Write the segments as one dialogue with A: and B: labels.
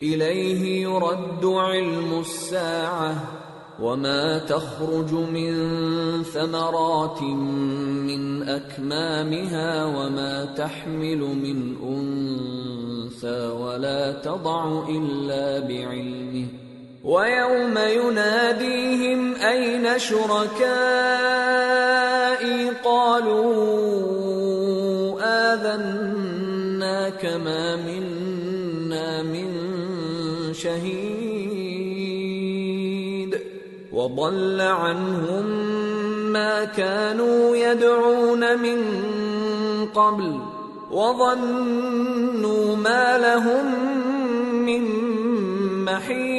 A: إليه يرد علم الساعة وما تخرج من ثمرات من أكمامها وما تحمل من أنثى ولا تضع إلا بعلمه ويوم يناديهم أين شركائي قالوا آذناك ما منا من شهيد وضل عنهم ما كانوا يدعون من قبل وظنوا ما لهم من محيص.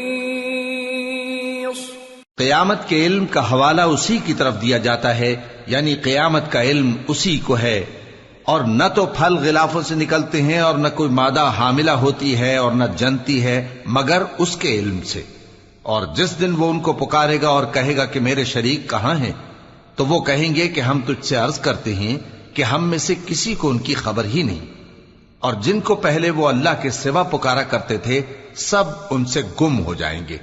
B: قیامت کے علم کا حوالہ اسی کی طرف دیا جاتا ہے، یعنی قیامت کا علم اسی کو ہے، اور نہ تو پھل غلافوں سے نکلتے ہیں اور نہ کوئی مادہ حاملہ ہوتی ہے اور نہ جنتی ہے مگر اس کے علم سے. اور جس دن وہ ان کو پکارے گا اور کہے گا کہ میرے شریک کہاں ہیں، تو وہ کہیں گے کہ ہم تجھ سے عرض کرتے ہیں کہ ہم میں سے کسی کو ان کی خبر ہی نہیں، اور جن کو پہلے وہ اللہ کے سوا پکارا کرتے تھے سب ان سے گم ہو جائیں گے،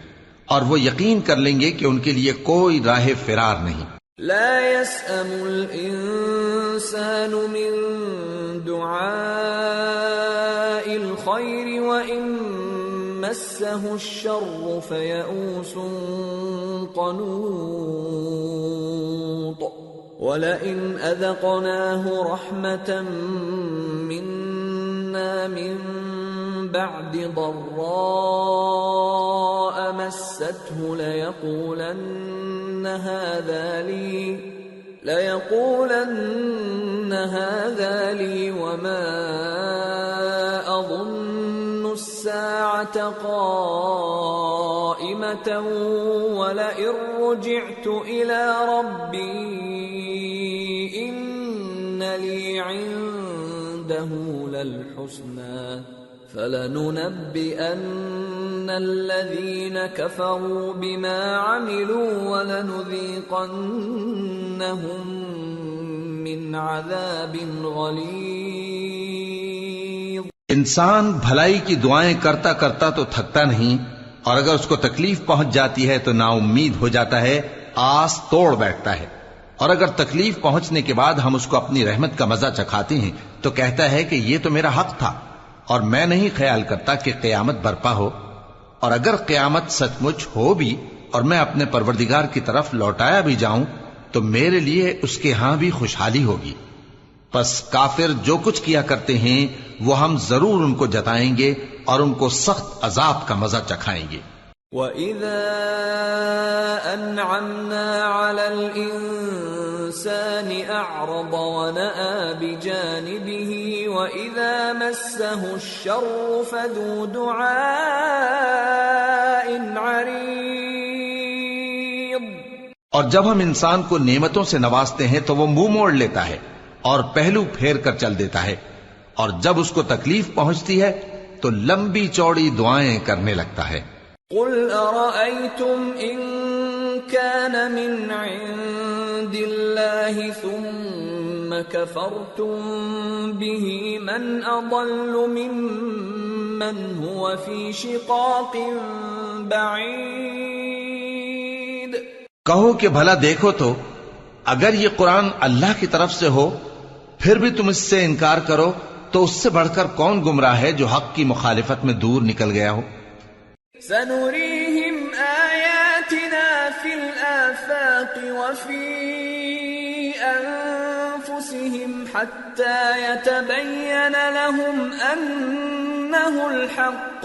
B: اور وہ یقین کر لیں گے کہ ان کے لیے کوئی راہ فرار نہیں.
A: لا يسأم الإنسان من دعاء الخير وإن مسه الشر فيئوس قنوط ولئن أذقناه رحمة منا من بعد ضراء مسته ليقولن هذا لي وما أظن الساعة قائمة ولئن رجعت إلى ربي إن لي عنده للحسنى فلننبئن الذين كفروا بما عملوا ولنذيقنهم من عذاب غلیظ.
B: انسان بھلائی کی دعائیں کرتا کرتا تو تھکتا نہیں، اور اگر اس کو تکلیف پہنچ جاتی ہے تو نا امید ہو جاتا ہے، آس توڑ بیٹھتا ہے، اور اگر تکلیف پہنچنے کے بعد ہم اس کو اپنی رحمت کا مزہ چکھاتے ہیں تو کہتا ہے کہ یہ تو میرا حق تھا اور میں نہیں خیال کرتا کہ قیامت برپا ہو. اور اگر قیامت سچ مچ ہو بھی اور میں اپنے پروردگار کی طرف لوٹایا بھی جاؤں تو میرے لیے اس کے ہاں بھی خوشحالی ہوگی. پس کافر جو کچھ کیا کرتے ہیں وہ ہم ضرور ان کو جتائیں گے اور ان کو سخت عذاب کا مزہ چکھائیں گے.
A: وَإِذَا أَنْعَمْنَا عَلَى الْإِنسَانِ أَعْرَضَ وَنَأَى بِجَانِبِهِ وَإِذَا مَسَّهُ الشَّرُّ فَذُو دُعَاءٍ عَرِيضٍ.
B: اور جب ہم انسان کو نعمتوں سے نوازتے ہیں تو وہ منہ موڑ لیتا ہے اور پہلو پھیر کر چل دیتا ہے، اور جب اس کو تکلیف پہنچتی ہے تو لمبی چوڑی دعائیں کرنے لگتا ہے.
A: قل أرأيتم إن كان من عند الله ثم كفرتم به من أضل ممن هو في شقاق بعيد.
B: کہو کہ بھلا دیکھو تو اگر یہ قرآن اللہ کی طرف سے ہو پھر بھی تم اس سے انکار کرو تو اس سے بڑھ کر کون گمراہ ہے جو حق کی مخالفت میں دور نکل گیا ہو.
A: سنريهم آياتنا في الآفاق وفي أنفسهم حتى يتبين لهم أنه الحق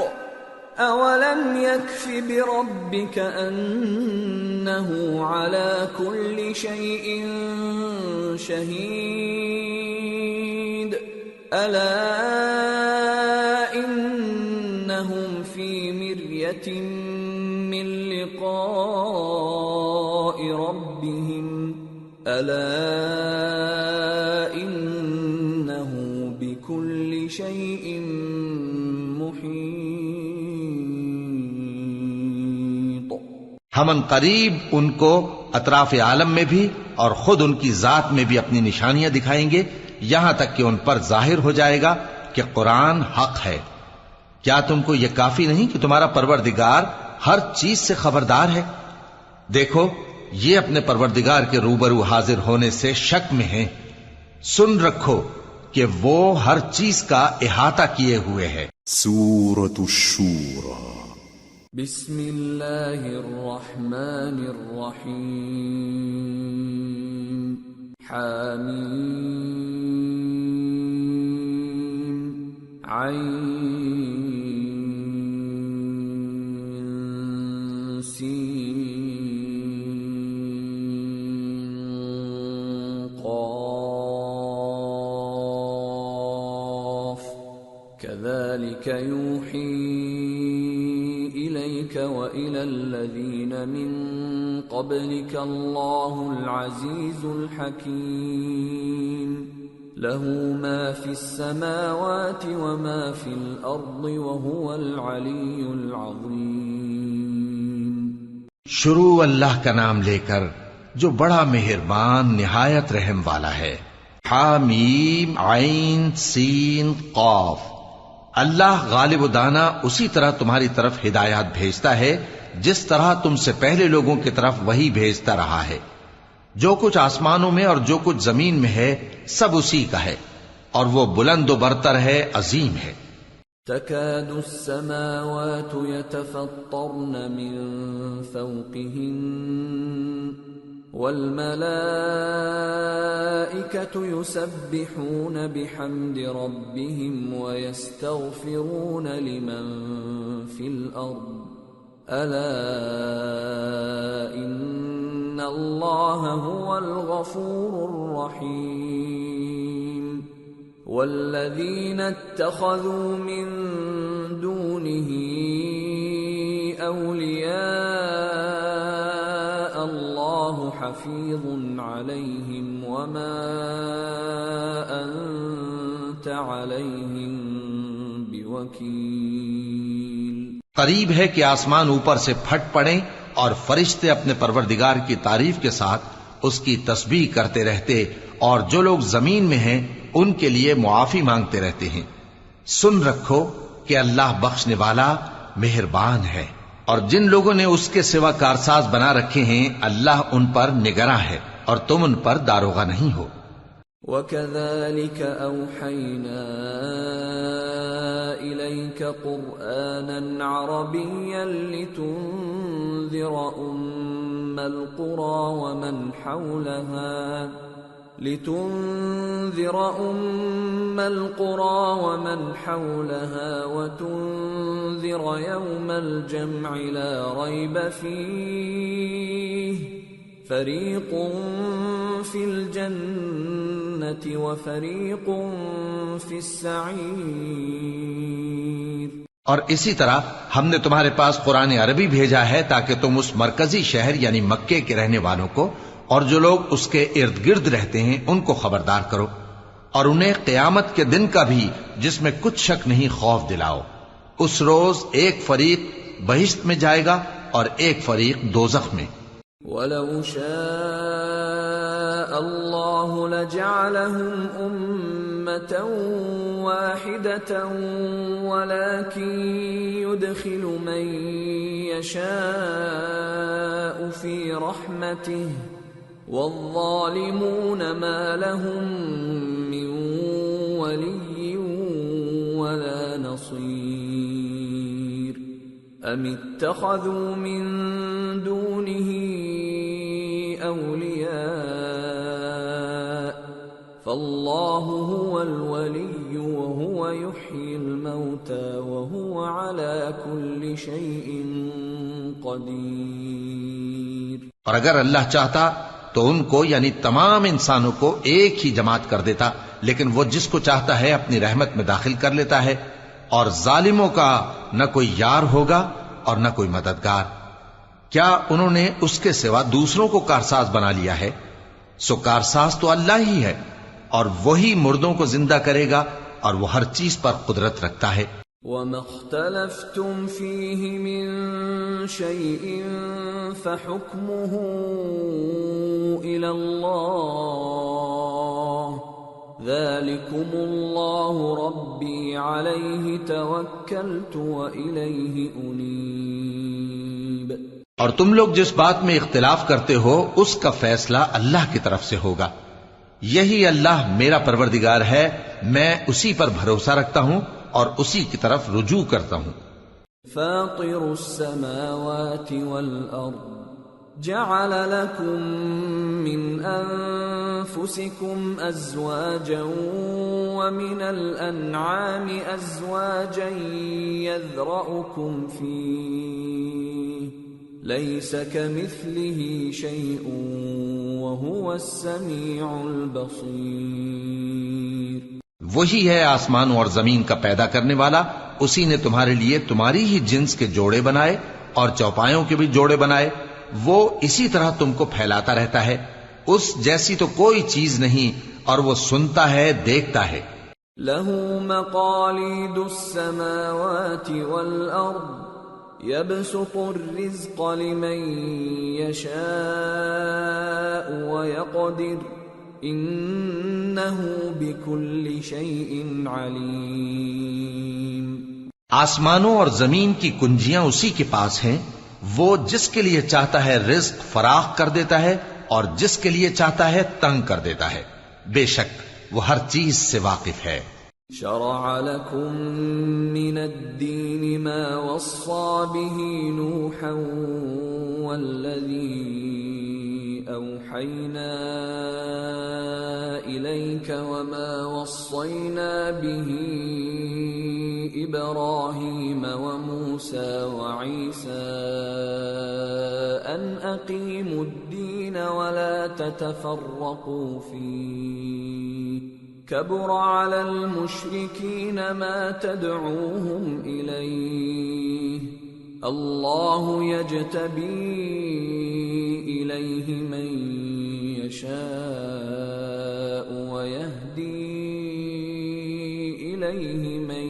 A: أولم يكف بربك أنه على كل شيء شهيد ألا إنهم في مرية من لقاء ربهم ألا إنه بكل شيء محيط.
B: ہم ان قریب ان کو اطراف عالم میں بھی اور خود ان کی ذات میں بھی اپنی نشانیاں دکھائیں گے، یہاں تک کہ ان پر ظاہر ہو جائے گا کہ قرآن حق ہے. کیا تم کو یہ کافی نہیں کہ تمہارا پروردگار ہر چیز سے خبردار ہے؟ دیکھو یہ اپنے پروردگار کے روبرو حاضر ہونے سے شک میں ہیں، سن رکھو کہ وہ ہر چیز کا احاطہ کیے ہوئے ہے۔
C: سورة الشورى
A: بسم اللہ الرحمن الرحیم حامیم عین سین قاف كذلك يوحي إليك وإلى الذين من قبلك الله العزيز الحكيم له ما في السماوات وما في الأرض وهو العلي العظيم۔
B: شروع اللہ کا نام لے کر جو بڑا مہربان نہایت رحم والا ہے۔ حامیم عین سین قاف۔ اللہ غالب و دانا اسی طرح تمہاری طرف ہدایات بھیجتا ہے جس طرح تم سے پہلے لوگوں کی طرف وہی بھیجتا رہا ہے۔ جو کچھ آسمانوں میں اور جو کچھ زمین میں ہے سب اسی کا ہے، اور وہ بلند و برتر ہے، عظیم ہے۔
A: تكاد السماوات يتفطرن من فوقهن والملائكة يسبحون بحمد ربهم ويستغفرون لمن في الأرض ألا إن الله هو الغفور الرحيم والذين اتخذوا من دونه أولياء الله حفيظ عليهم وما أنت عليهم بوكيل۔
B: قریب ہے کہ آسمان اوپر سے پھٹ پڑیں اور فرشتے اپنے پروردگار کی تعریف کے ساتھ اس کی تسبیح کرتے رہتے، اور جو لوگ زمین میں ہیں ان کے لیے معافی مانگتے رہتے ہیں۔ سن رکھو کہ اللہ بخشنے والا مہربان ہے، اور جن لوگوں نے اس کے سوا کارساز بنا رکھے ہیں اللہ ان پر نگراں ہے اور تم ان پر داروغہ نہیں ہو۔
A: وَكَذَلِكَ أَوْحَيْنَا إِلَيْكَ قُرْآنًا عَرَبِيًّا لِتُنذِرَ أُمَّ الْقُرَى وَمَنْ حَوْلَهَا وَتُنذِرَ يَوْمَ الْجَمْعِ لَا رَيْبَ فِيهِ فَرِيقٌ فِي الْجَنَّةِ وَفَرِيقٌ فِي السَّعِيرِ۔
B: اور اسی طرح ہم نے تمہارے پاس قرآن عربی بھیجا ہے تاکہ تم اس مرکزی شہر یعنی مکے کے رہنے والوں کو اور جو لوگ اس کے ارد گرد رہتے ہیں ان کو خبردار کرو، اور انہیں قیامت کے دن کا بھی جس میں کچھ شک نہیں خوف دلاؤ۔ اس روز ایک فریق بہشت میں جائے گا اور ایک فریق دوزخ میں۔
A: وَلَوْ شَاءَ اللَّهُ لَجَعَلَهُمْ أُمَّةً وَاحِدَةً وَلَكِنْ يُدْخِلُ مَنْ يَشَاءُ فِي رَحْمَتِهِ وَالظَّالِمُونَ مَا لَهُم مِّن وَلِيٍّ وَلَا نَصِيرٍ أَمِ اتَّخَذُوا مِن دُونِهِ أَوْلِيَاءَ فَاللَّهُ هُوَ الْوَلِيُّ وَهُوَ يُحْيِي الْمَوْتَى وَهُوَ عَلَى كُلِّ شَيْءٍ قَدِيرٌ۔
B: اور اگر اللہ چاہتا تو ان کو یعنی تمام انسانوں کو ایک ہی جماعت کر دیتا، لیکن وہ جس کو چاہتا ہے اپنی رحمت میں داخل کر لیتا ہے، اور ظالموں کا نہ کوئی یار ہوگا اور نہ کوئی مددگار۔ کیا انہوں نے اس کے سوا دوسروں کو کارساز بنا لیا ہے؟ سو کارساز تو اللہ ہی ہے، اور وہی مردوں کو زندہ کرے گا، اور وہ ہر چیز پر قدرت رکھتا ہے۔
A: وَمَا اخْتَلَفْتُمْ فِيهِ مِنْ شَيْءٍ فَحُكْمُهُ إِلَى اللَّهِ ذلكم الله ربي عليه توكلت وإليه أنيب۔
B: اور تم لوگ جس بات میں اختلاف کرتے ہو اس کا فیصلہ اللہ کی طرف سے ہوگا۔ یہی اللہ میرا پروردگار ہے، میں اسی پر بھروسہ رکھتا ہوں اور اسی کی طرف رجوع کرتا ہوں۔
A: فاطر السماوات والأرض جعل لكم من أنفسكم أزواجا ومن الأنعام أزواجا يذرأكم فيه ليس كمثله شيء وهو السميع البصير۔
B: وہی ہے آسمان اور زمین کا پیدا کرنے والا، اسی نے تمہارے لیے تمہاری ہی جنس کے جوڑے بنائے اور چوپایوں کے بھی جوڑے بنائے، وہ اسی طرح تم کو پھیلاتا رہتا ہے، اس جیسی تو کوئی چیز نہیں، اور وہ سنتا ہے، دیکھتا ہے۔
A: له مقاليد السماوات والأرض يبسط الرزق لمن يشاء ويقدر إنه بكل شيء عليم۔
B: آسمانوں اور زمین کی کنجیاں اسی کے پاس ہیں، وہ جس کے لیے چاہتا ہے رزق فراخ کر دیتا ہے اور جس کے لیے چاہتا ہے تنگ کر دیتا ہے، بے شک وہ ہر چیز سے واقف ہے۔
A: شرع لكم من الدين ما وصى به نوحا والذي أوحينا إليك وما وصينا به إبراهيم وموسى وعيسى أن أقيموا الدين ولا تتفرقوا فيه كبر على المشركين ما تدعوهم إليه الله يجتبي إليه من يشاء ويهدي إليه من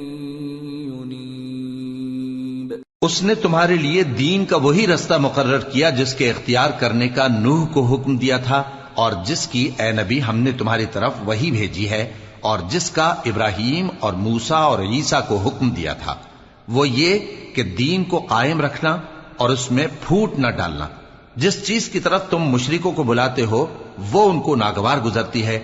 A: ينيب۔
B: اس نے تمہارے لیے دین کا وہی رستہ مقرر کیا جس کے اختیار کرنے کا نوح کو حکم دیا تھا، اور جس کی اے نبی ہم نے تمہاری طرف وہی بھیجی ہے، اور جس کا ابراہیم اور موسیٰ اور عیسیٰ کو حکم دیا تھا، وہ یہ کہ دین کو قائم رکھنا اور اس میں پھوٹ نہ ڈالنا۔ جس چیز کی طرف تم مشرکوں کو بلاتے ہو وہ ان کو ناگوار گزرتی ہے،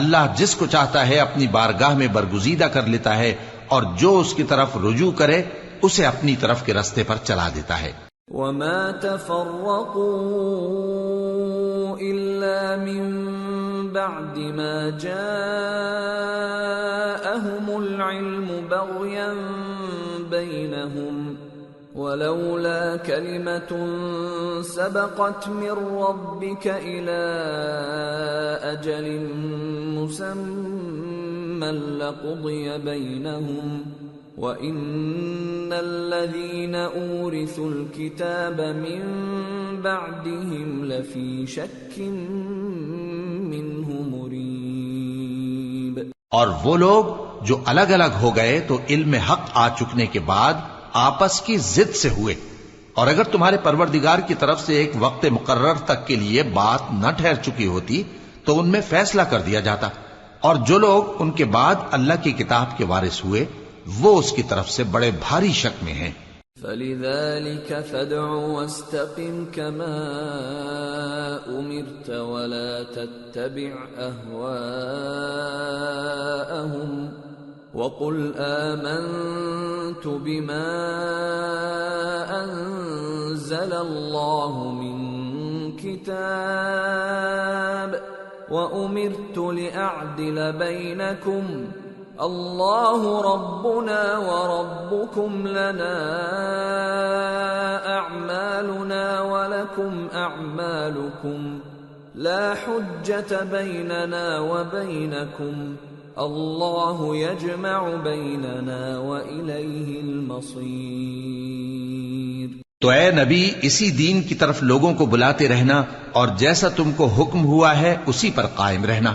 B: اللہ جس کو چاہتا ہے اپنی بارگاہ میں برگزیدہ کر لیتا ہے، اور جو اس کی طرف رجوع کرے اسے اپنی طرف کے رستے پر چلا دیتا ہے۔
A: وما تفرقوا إلا من بعد ما جاءهم العلم بغيا بينهم ولولا كلمة سبقت من ربك إلى أجل مسمى لقضي بينهم وَإِنَّ الَّذِينَ أُورِثُوا الْكِتَابَ مِنْ بَعْدِهِمْ لَفِي شَكٍّ مِّنْهُ مُرِيبٍ۔
B: اور وہ لوگ جو الگ الگ ہو گئے تو علم حق آ چکنے کے بعد آپس کی ضد سے ہوئے، اور اگر تمہارے پروردگار کی طرف سے ایک وقت مقرر تک کے لیے بات نہ ٹھہر چکی ہوتی تو ان میں فیصلہ کر دیا جاتا، اور جو لوگ ان کے بعد اللہ کی کتاب کے وارث ہوئے وہ اس کی طرف سے بڑے بھاری شک میں ہیں۔
A: فَلِذَلِكَ فَادْعُ وَاسْتَقِمْ كَمَا أُمِرْتَ وَلَا تَتَّبِعْ أَهْوَاءَهُمْ وَقُلْ آمَنْتُ بِمَا أَنزَلَ اللَّهُ مِنْ كِتَابٍ وَأُمِرْتُ لِأَعْدِلَ بَيْنَكُمْ اللہ ربنا وربکم لنا اعمالنا ولکم اعمالکم لا حجة بیننا وبینکم اللہ یجمع بیننا والیہ المصیر۔
B: تو اے نبی اسی دین کی طرف لوگوں کو بلاتے رہنا، اور جیسا تم کو حکم ہوا ہے اسی پر قائم رہنا،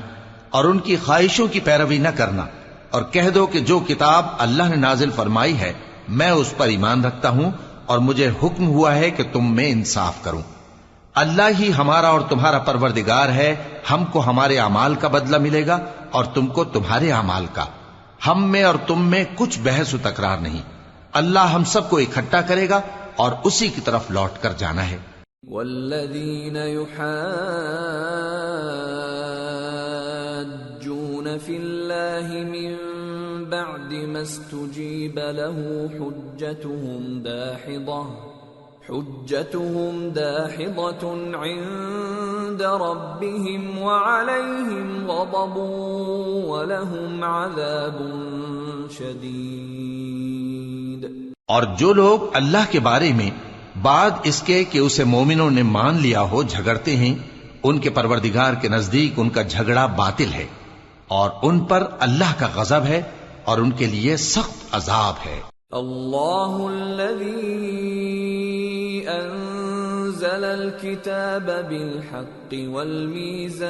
B: اور ان کی خواہشوں کی پیروی نہ کرنا، اور کہہ دو کہ جو کتاب اللہ نے نازل فرمائی ہے میں اس پر ایمان رکھتا ہوں، اور مجھے حکم ہوا ہے کہ تم میں انصاف کروں۔ اللہ ہی ہمارا اور تمہارا پروردگار ہے، ہم کو ہمارے اعمال کا بدلہ ملے گا اور تم کو تمہارے اعمال کا، ہم میں اور تم میں کچھ بحث و تکرار نہیں، اللہ ہم سب کو اکٹھا کرے گا اور اسی کی طرف لوٹ کر جانا ہے۔
A: والذین یحاجون فی اللہ من بعد ما استجیب له حجتهم داحضة عند ربهم وعليهم غضب ولهم عذاب شدید۔
B: اور جو لوگ اللہ کے بارے میں بعد اس کے کہ اسے مومنوں نے مان لیا ہو جھگڑتے ہیں، ان کے پروردگار کے نزدیک ان کا جھگڑا باطل ہے اور ان پر اللہ کا غضب ہے اور ان کے لیے سخت عذاب ہے۔
A: اللہ الذی انزل الكتاب بالحق والمیزان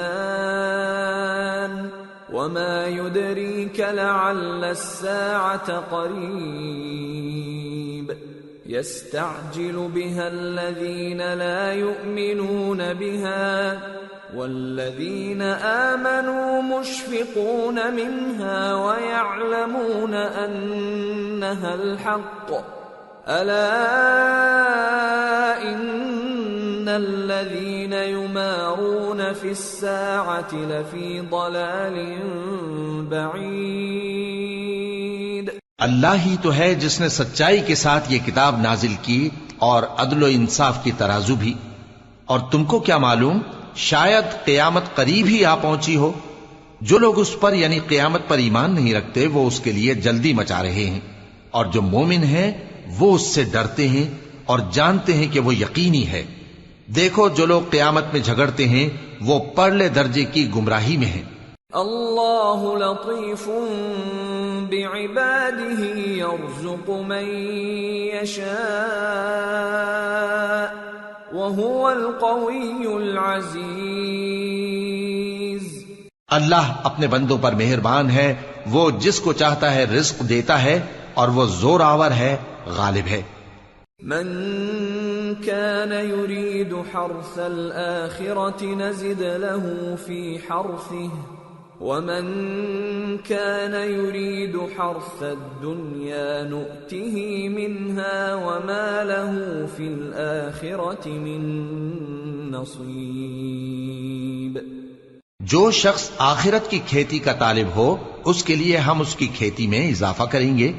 A: وما يدريك لعل الساعة قريب يستعجل بها الذين لا يؤمنون بها والذين آمنوا مشفقون منها ويعلمون أنها الحق ألا إن الذين يمارون في الساعة لفي ضلال بعيد۔
B: اللہ ہی تو ہے جس نے سچائی کے ساتھ یہ کتاب نازل کی اور عدل و انصاف کی ترازو بھی، اور تم کو کیا معلوم شاید قیامت قریب ہی آ پہنچی ہو۔ جو لوگ اس پر یعنی قیامت پر ایمان نہیں رکھتے وہ اس کے لیے جلدی مچا رہے ہیں، اور جو مومن ہیں وہ اس سے ڈرتے ہیں اور جانتے ہیں کہ وہ یقینی ہے۔ دیکھو جو لوگ قیامت میں جھگڑتے ہیں وہ پرلے درجے کی گمراہی میں ہیں۔
A: اللہ لطیف بعباده يرزق من يشاء وهو القوی العزیز۔
B: اللہ اپنے بندوں پر مہربان ہے، وہ جس کو چاہتا ہے رزق دیتا ہے اور وہ زور آور ہے، غالب ہے۔
A: من كان يريد حرث الآخرة نزد له في حرثه ومن كان يريد حرث الدنيا نؤته منها وما له في الآخرة من نصيب۔
B: جو شخص آخرت کی کھیتی کا طالب ہو اس کے لیے ہم اس کی کھیتی میں اضافہ کریں گے،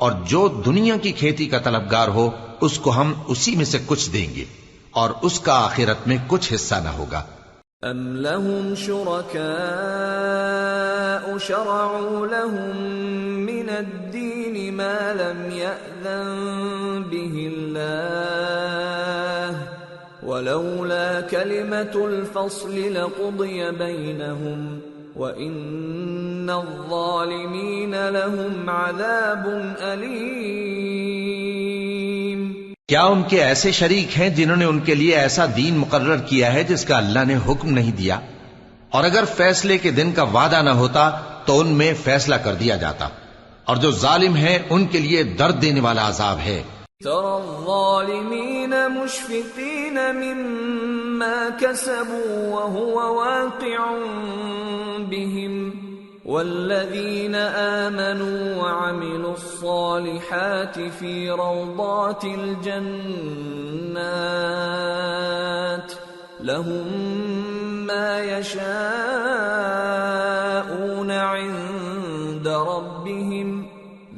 B: اور جو دنیا کی کھیتی کا طلبگار ہو اس کو ہم اسی میں سے کچھ دیں گے اور اس کا آخرت میں کچھ حصہ نہ ہوگا۔
A: ام لهم شركاء شرعوا لهم من الدين ما لم يأذن به الله ولولا كلمة الفصل لقضي بينهم وَإِنَّ الظَّالِمِينَ لَهُمْ عَذَابٌ أَلِيمٌ۔
B: کیا ان کے ایسے شریک ہیں جنہوں نے ان کے لیے ایسا دین مقرر کیا ہے جس کا اللہ نے حکم نہیں دیا؟ اور اگر فیصلے کے دن کا وعدہ نہ ہوتا تو ان میں فیصلہ کر دیا جاتا، اور جو ظالم ہیں ان کے لیے درد دینے والا عذاب ہے۔
A: تَرَى الظَّالِمِينَ مُشْفِقِينَ مِمَّا كَسَبُوا وَهُوَ وَاقِعٌ بِهِمْ وَالَّذِينَ آمَنُوا وَعَمِلُوا الصَّالِحَاتِ فِي رَوْضَاتِ الْجَنَّاتِ لَهُمْ مَا يَشَاءُونَ عِندَ رَبِّهِمْ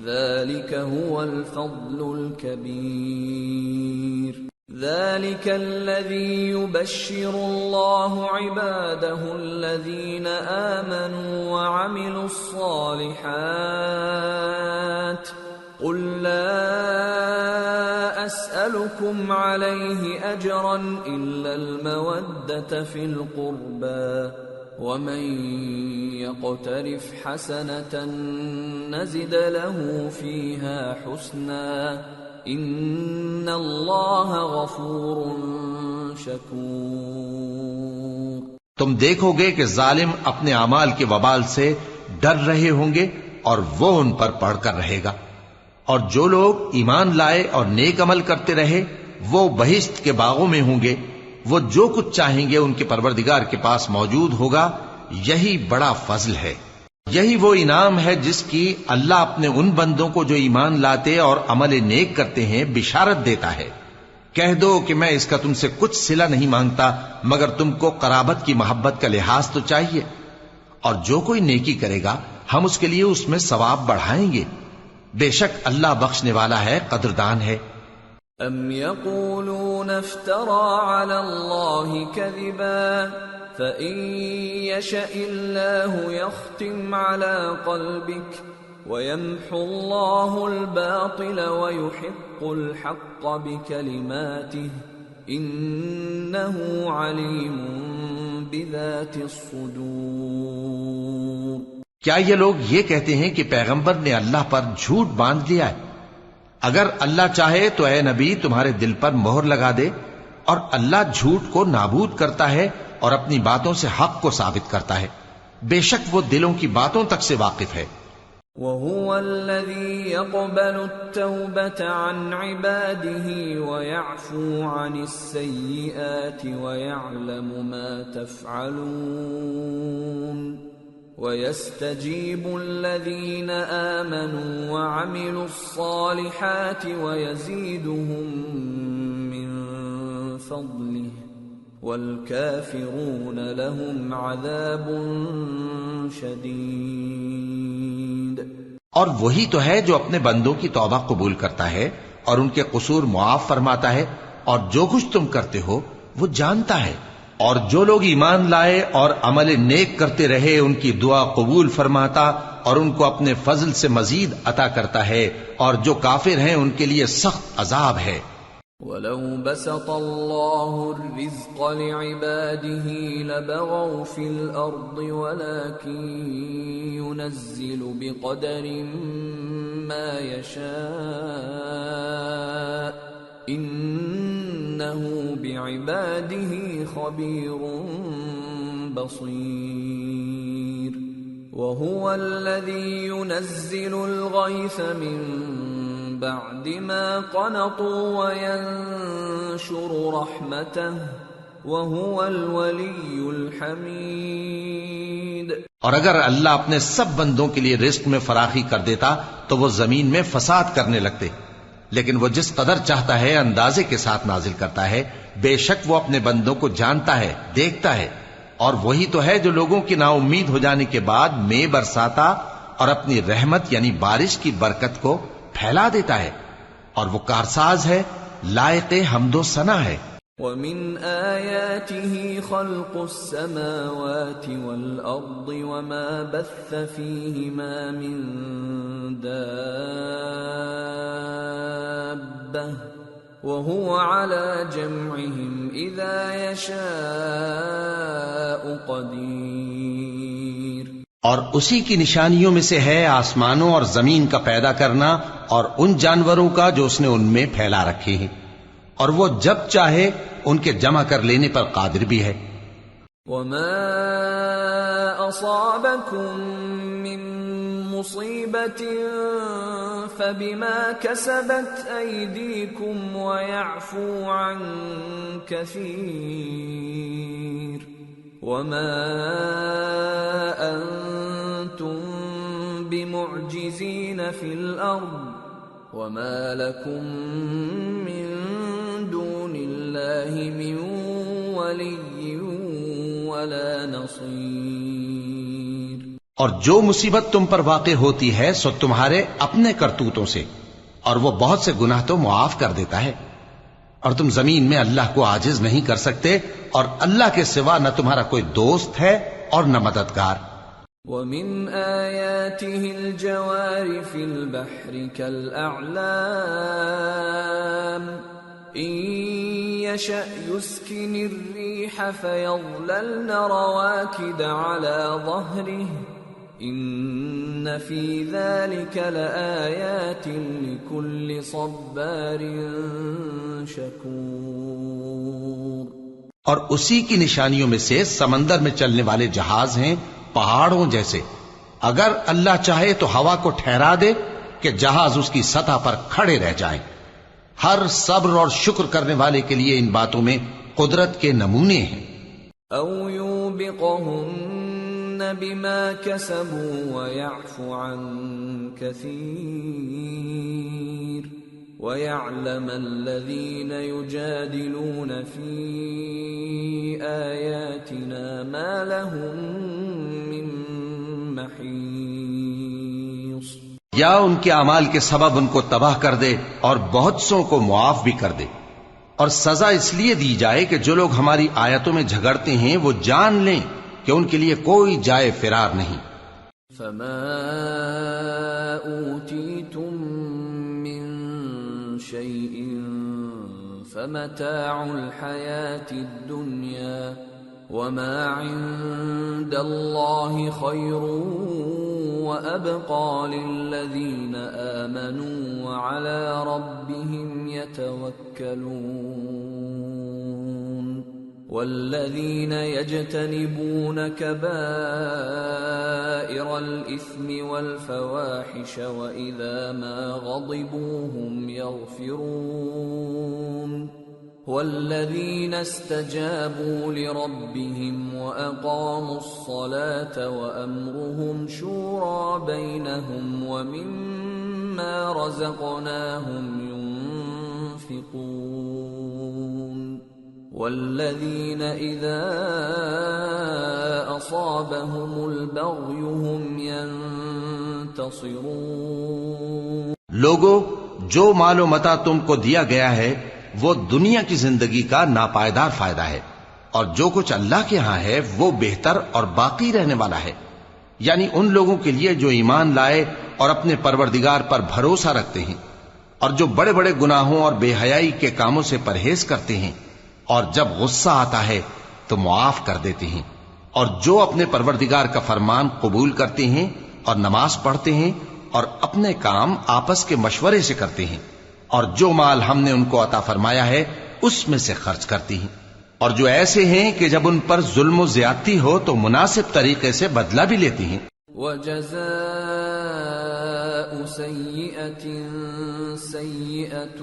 A: ذلك هو الفضل الكبير۔ ذلك الذي يبشر الله عباده الذين آمنوا وعملوا الصالحات قل لا أسألكم عليه أجرا إلا المودة في القربى ومن يقترف حسنة نزد له فيها حسنا إن الله غفور شكور۔
B: تم دیکھو گے کہ ظالم اپنے اعمال کے وبال سے ڈر رہے ہوں گے اور وہ ان پر پڑھ کر رہے گا، اور جو لوگ ایمان لائے اور نیک عمل کرتے رہے وہ بہشت کے باغوں میں ہوں گے، وہ جو کچھ چاہیں گے ان کے پروردگار کے پاس موجود ہوگا. یہی بڑا فضل ہے. یہی وہ انعام ہے جس کی اللہ اپنے ان بندوں کو جو ایمان لاتے اور عمل نیک کرتے ہیں بشارت دیتا ہے. کہہ دو کہ میں اس کا تم سے کچھ صلہ نہیں مانگتا مگر تم کو قرابت کی محبت کا لحاظ تو چاہیے، اور جو کوئی نیکی کرے گا ہم اس کے لیے اس میں ثواب بڑھائیں گے. بے شک اللہ بخشنے والا ہے، قدردان ہے.
A: ام يقولون افترى على الله كذبا فإن يشأ الله يختم على قلبك ويمحو الله الباطل ويحق الحق بكلماته إنه عليم بذات الصدور.
B: کیا یہ لوگ یہ کہتے ہیں کہ پیغمبر نے اللہ پر جھوٹ باندھ لیا ہے؟ اگر اللہ چاہے تو اے نبی تمہارے دل پر مہر لگا دے، اور اللہ جھوٹ کو نابود کرتا ہے اور اپنی باتوں سے حق کو ثابت کرتا ہے. بے شک وہ دلوں کی باتوں تک سے واقف ہے.
A: وَهُوَ الَّذِي يَقْبَلُ التَّوْبَةَ عَنْ عِبَادِهِ وَيَعْفُو عَنِ السَّيِّئَاتِ وَيَعْلَمُ مَا تَفْعَلُونَ وَيَسْتَجِيبُ الَّذِينَ آمَنُوا وَعَمِلُوا الصَّالِحَاتِ وَيَزِيدُهُم مِّن فَضْلِهِ وَالْكَافِرُونَ لَهُمْ عَذَابٌ شَدِيدٌ.
B: اور وہی تو ہے جو اپنے بندوں کی توبہ قبول کرتا ہے اور ان کے قصور معاف فرماتا ہے، اور جو کچھ تم کرتے ہو وہ جانتا ہے. اور جو لوگ ایمان لائے اور عمل نیک کرتے رہے ان کی دعا قبول فرماتا اور ان کو اپنے فضل سے مزید عطا کرتا ہے، اور جو کافر ہیں ان کے لیے سخت عذاب ہے.
A: وَلَوْ بَسَطَ اللَّهُ الرِّزْقَ لِعِبَادِهِ لَبَغَوْا فِي الْأَرْضِ وَلَكِنْ يُنَزِّلُ بِقَدَرٍ مَا يَشَاءُ إِنَّهُ بِعِبَادِهِ خَبِيرٌ بَصِيرٌ. وَهُوَ الَّذِي يُنَزِّلُ الْغَيْثَ مِن بَعْدِ مَا قَنَطُوا وَيَنشُرُ رَحْمَتَهُ وَهُوَ الْوَلِيُّ الْحَمِيدُ.
B: اور اگر اللہ اپنے سب بندوں کے لیے رزق میں فراخی کر دیتا تو وہ زمین میں فساد کرنے لگتے، لیکن وہ جس قدر چاہتا ہے اندازے کے ساتھ نازل کرتا ہے. بے شک وہ اپنے بندوں کو جانتا ہے، دیکھتا ہے. اور وہی تو ہے جو لوگوں کی نا امید ہو جانے کے بعد مے برساتا اور اپنی رحمت یعنی بارش کی برکت کو پھیلا دیتا ہے، اور وہ کارساز ہے، لائق حمد و ثنا ہے.
A: وَمِنْ آيَاتِهِ خَلْقُ السَّمَاوَاتِ وَالْأَرْضِ وَمَا بَثَّ فِيهِمَا مِن دَابَّةٍ وَهُوَ عَلَى جَمْعِهِمْ إِذَا يَشَاءُ قَدِيرٌ.
B: اور اسی کی نشانیوں میں سے ہے آسمانوں اور زمین کا پیدا کرنا اور ان جانوروں کا جو اس نے ان میں پھیلا رکھے ہیں، اور وہ جب چاہے ان کے جمع کر لینے پر قادر بھی ہے.
A: وَمَا أَصَابَكُم مِّن مُّصِيبَةٍ فَبِمَا كَسَبَتْ أَيْدِيكُمْ وَيَعْفُو عَن كَثِيرٍ. وَمَا أَنتُم بِمُعْجِزِينَ فِي الْأَرْضِ وَمَا لَكُم مِّن دُونِ اللَّهِ مِن وَلِيٍّ وَلَا نَصِيرٍ.
B: اور جو مصیبت تم پر واقع ہوتی ہے سو تمہارے اپنے کرتوتوں سے، اور وہ بہت سے گناہ تو معاف کر دیتا ہے. اور تم زمین میں اللہ کو عاجز نہیں کر سکتے، اور اللہ کے سوا نہ تمہارا کوئی دوست ہے اور نہ مددگار.
A: وَمِنْ آيَاتِهِ الْجَوَارِ فِي الْبَحْرِ كَالْأَعْلَامِ إِنْ يَشَأْ يُسْكِنِ الرِّيحَ فَيَظْلَلْنَ رَوَاكِدَ عَلَى ظَهْرِهِ إِنَّ فِي ذَلِكَ لَآيَاتٍ لِكُلِّ صَبَّارٍ شَكُورٍ.
B: اور اسی کی نشانیوں میں سے سمندر میں چلنے والے جہاز ہیں پہاڑوں جیسے. اگر اللہ چاہے تو ہوا کو ٹھہرا دے کہ جہاز اس کی سطح پر کھڑے رہ جائیں. ہر صبر اور شکر کرنے والے کے لیے ان باتوں میں قدرت کے نمونے ہیں.
A: أو يوبقهن بما كسبوا ويعفو عن كثير ويعلم الذين يجادلون في آياتنا ما لهم من محيص.
B: یا ان کے اعمال کے سبب ان کو تباہ کر دے اور بہت سو کو معاف بھی کر دے. اور سزا اس لیے دی جائے کہ جو لوگ ہماری آیتوں میں جھگڑتے ہیں وہ جان لیں کہ ان کے لیے کوئی جائے فرار نہیں.
A: فما أوتيتم من شيء فمتاع الحياة الدنيا وما عند الله خير وأبقى للذين آمنوا وعلى ربهم يتوكلون. والذين يجتنبون كبائر الإثم والفواحش وإذا ما غضبوا هم يغفرون. والذين استجابوا لربهم وأقاموا الصلاة وأمرهم شورى بينهم ومما رزقناهم ينفقون. والذين إذا أصابهم البغي هم ينتصرون.
B: لوگو، جو مال و متاع تم کو دیا گیا ہے وہ دنیا کی زندگی کا ناپائیدار فائدہ ہے، اور جو کچھ اللہ کے ہاں ہے وہ بہتر اور باقی رہنے والا ہے. یعنی ان لوگوں کے لیے جو ایمان لائے اور اپنے پروردگار پر بھروسہ رکھتے ہیں، اور جو بڑے بڑے گناہوں اور بے حیائی کے کاموں سے پرہیز کرتے ہیں، اور جب غصہ آتا ہے تو معاف کر دیتے ہیں، اور جو اپنے پروردگار کا فرمان قبول کرتے ہیں اور نماز پڑھتے ہیں اور اپنے کام آپس کے مشورے سے کرتے ہیں، اور جو مال ہم نے ان کو عطا فرمایا ہے اس میں سے خرچ کرتی ہیں، اور جو ایسے ہیں کہ جب ان پر ظلم و زیادتی ہو تو مناسب طریقے سے بدلہ بھی لیتی ہیں.
A: وَجَزَاءُ سَيِّئَةٍ سَيِّئَةٌ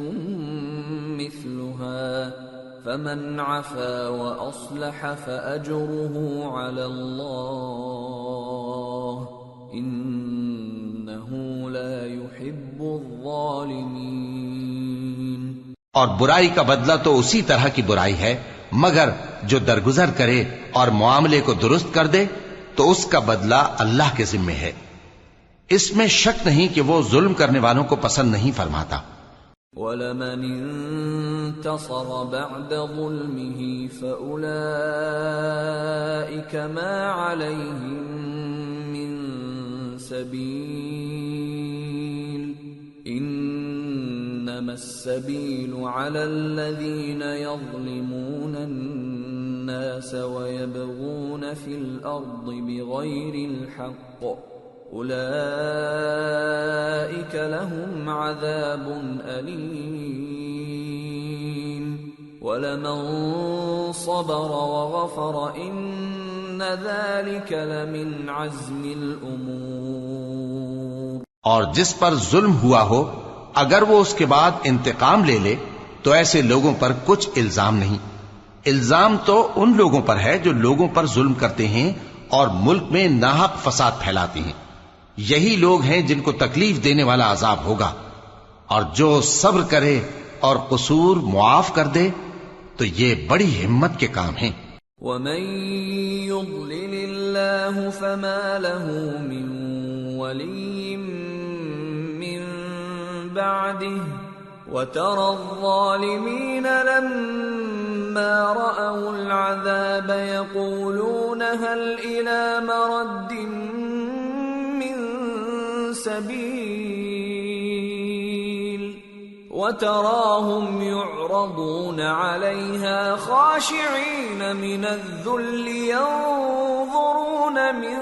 A: مِثْلُهَا فَمَنْ عَفَا وَأَصْلَحَ فَأَجْرُهُ عَلَى اللَّهِ إِنَّهُ لَا يُحِبُّ الظَّالِمِينَ.
B: اور برائی کا بدلہ تو اسی طرح کی برائی ہے، مگر جو درگزر کرے اور معاملے کو درست کر دے تو اس کا بدلہ اللہ کے ذمے ہے. اس میں شک نہیں کہ وہ ظلم کرنے والوں کو پسند نہیں فرماتا.
A: وَلَمَنِ انتصر بعد ظلمه فأولئك ما عليهم من سبيل إنما السبيل على الذين يظلمون الناس ويبغون في الأرض بغير الحق أولئك لهم عذاب أليم ولمن صبر وغفر إن ذلك لمن عزم الأمور.
B: اور جس پر ظلم ہوا ہو اگر وہ اس کے بعد انتقام لے لے تو ایسے لوگوں پر کچھ الزام نہیں. الزام تو ان لوگوں پر ہے جو لوگوں پر ظلم کرتے ہیں اور ملک میں ناحق فساد پھیلاتے ہیں. یہی لوگ ہیں جن کو تکلیف دینے والا عذاب ہوگا. اور جو صبر کرے اور قصور معاف کر دے تو یہ بڑی ہمت کے کام ہیں.
A: وَمَن يُضْلِلِ اللَّهُ فَمَا لَهُ مِن وَلِيٍّ مِّن بَعْدِهِ وَتَرَى الظَّالِمِينَ لَمَّا رَأَوُا الْعَذَابَ يَقُولُونَ هَلْ إِلَى مَرَدٍّ مِّن سَبِيلٍ وَتَرَاهُمْ يُعْرَضُونَ عَلَيْهَا خَاشِعِينَ مِنَ الذُّلِّ يَنظُرُونَ مِن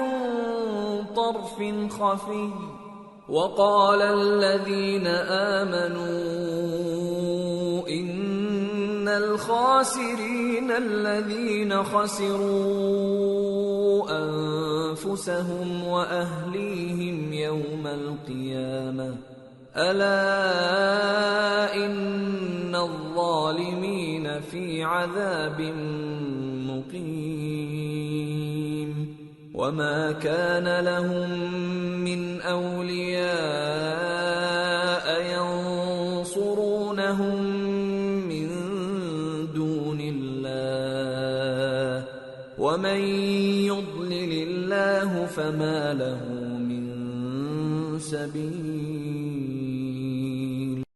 A: طَرْفٍ خَفِيٍّ وَقَالَ الَّذِينَ آمَنُوا إِنَّ الْخَاسِرِينَ الَّذِينَ خَسِرُوا أَنفُسَهُمْ وَأَهْلِيهِمْ يَوْمَ الْقِيَامَةِ أَلَا إِنَّ الظالمین فی عذاب مقیم وما كان لهم من اولیاء ينصرونهم من دون الله ومن يضلل الله فما له من سبیل۔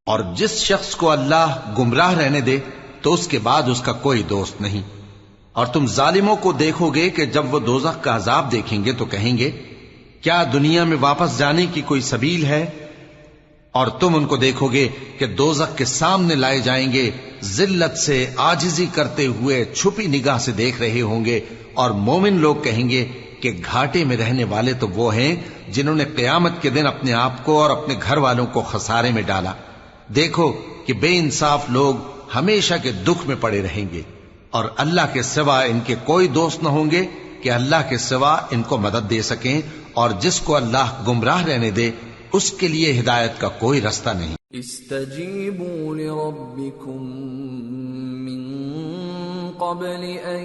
B: اور جس شخص کو اللہ گمراہ رہنے دے تو اس کے بعد اس کا کوئی دوست نہیں۔ اور تم ظالموں کو دیکھو گے کہ جب وہ دوزخ کا عذاب دیکھیں گے تو کہیں گے کیا دنیا میں واپس جانے کی کوئی سبیل ہے؟ اور تم ان کو دیکھو گے کہ دوزخ کے سامنے لائے جائیں گے، ذلت سے عاجزی کرتے ہوئے چھپی نگاہ سے دیکھ رہے ہوں گے، اور مومن لوگ کہیں گے کہ گھاٹے میں رہنے والے تو وہ ہیں جنہوں نے قیامت کے دن اپنے آپ کو اور اپنے گھر والوں کو خسارے میں ڈالا۔ دیکھو کہ بے انصاف لوگ ہمیشہ کے دکھ میں پڑے رہیں گے، اور اللہ کے سوا ان کے کوئی دوست نہ ہوں گے کہ اللہ کے سوا ان کو مدد دے سکیں، اور جس کو اللہ گمراہ رہنے دے اس کے لیے ہدایت کا کوئی رستہ نہیں۔
A: استجیبوا لربکم من قبل ان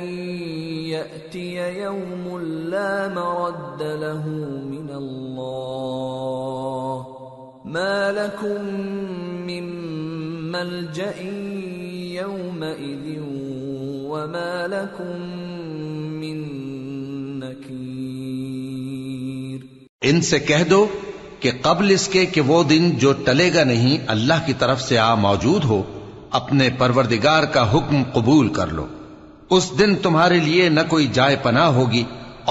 A: یأتی یوم لا مرد له من اللہ ما لکم من ملجأ یومئذ وما لکم من نکیر۔
B: ان سے کہہ دو کہ قبل اس کے کہ وہ دن جو ٹلے گا نہیں اللہ کی طرف سے موجود ہو، اپنے پروردگار کا حکم قبول کر لو۔ اس دن تمہارے لیے نہ کوئی جائے پناہ ہوگی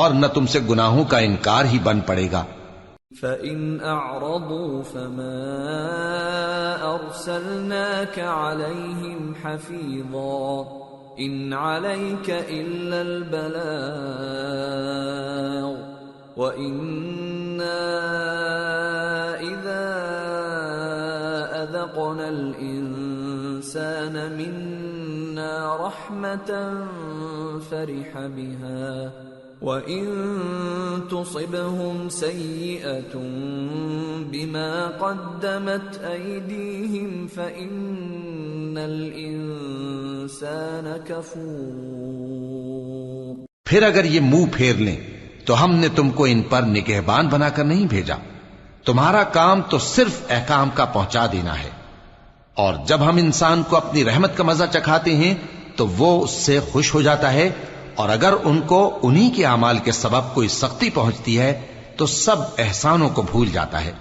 B: اور نہ تم سے گناہوں کا انکار ہی بن پڑے گا۔
A: فَإِنْ أَعْرَضُوا فَمَا أَرْسَلْنَاكَ عَلَيْهِمْ حَفِيظًا إِنْ عَلَيْكَ إِلَّا الْبَلَاغُ وَإِنَّا إِذَا أَذَقْنَا الْإِنسَانَ مِنَّا رَحْمَةً فَرِحَ بِهَا وَإِن تُصِبْهُمْ سَيِّئَةٌ بِمَا قَدَّمَتْ أَيْدِيهِمْ فَإِنَّ الْإِنسَانَ كَفُورٌ۔
B: پھر اگر یہ منہ پھیر لیں تو ہم نے تم کو ان پر نگہبان بنا کر نہیں بھیجا، تمہارا کام تو صرف احکام کا پہنچا دینا ہے، اور جب ہم انسان کو اپنی رحمت کا مزہ چکھاتے ہیں تو وہ اس سے خوش ہو جاتا ہے، اور اگر ان کو انہی کے اعمال کے سبب کوئی سختی پہنچتی ہے تو سب احسانوں کو بھول جاتا ہے۔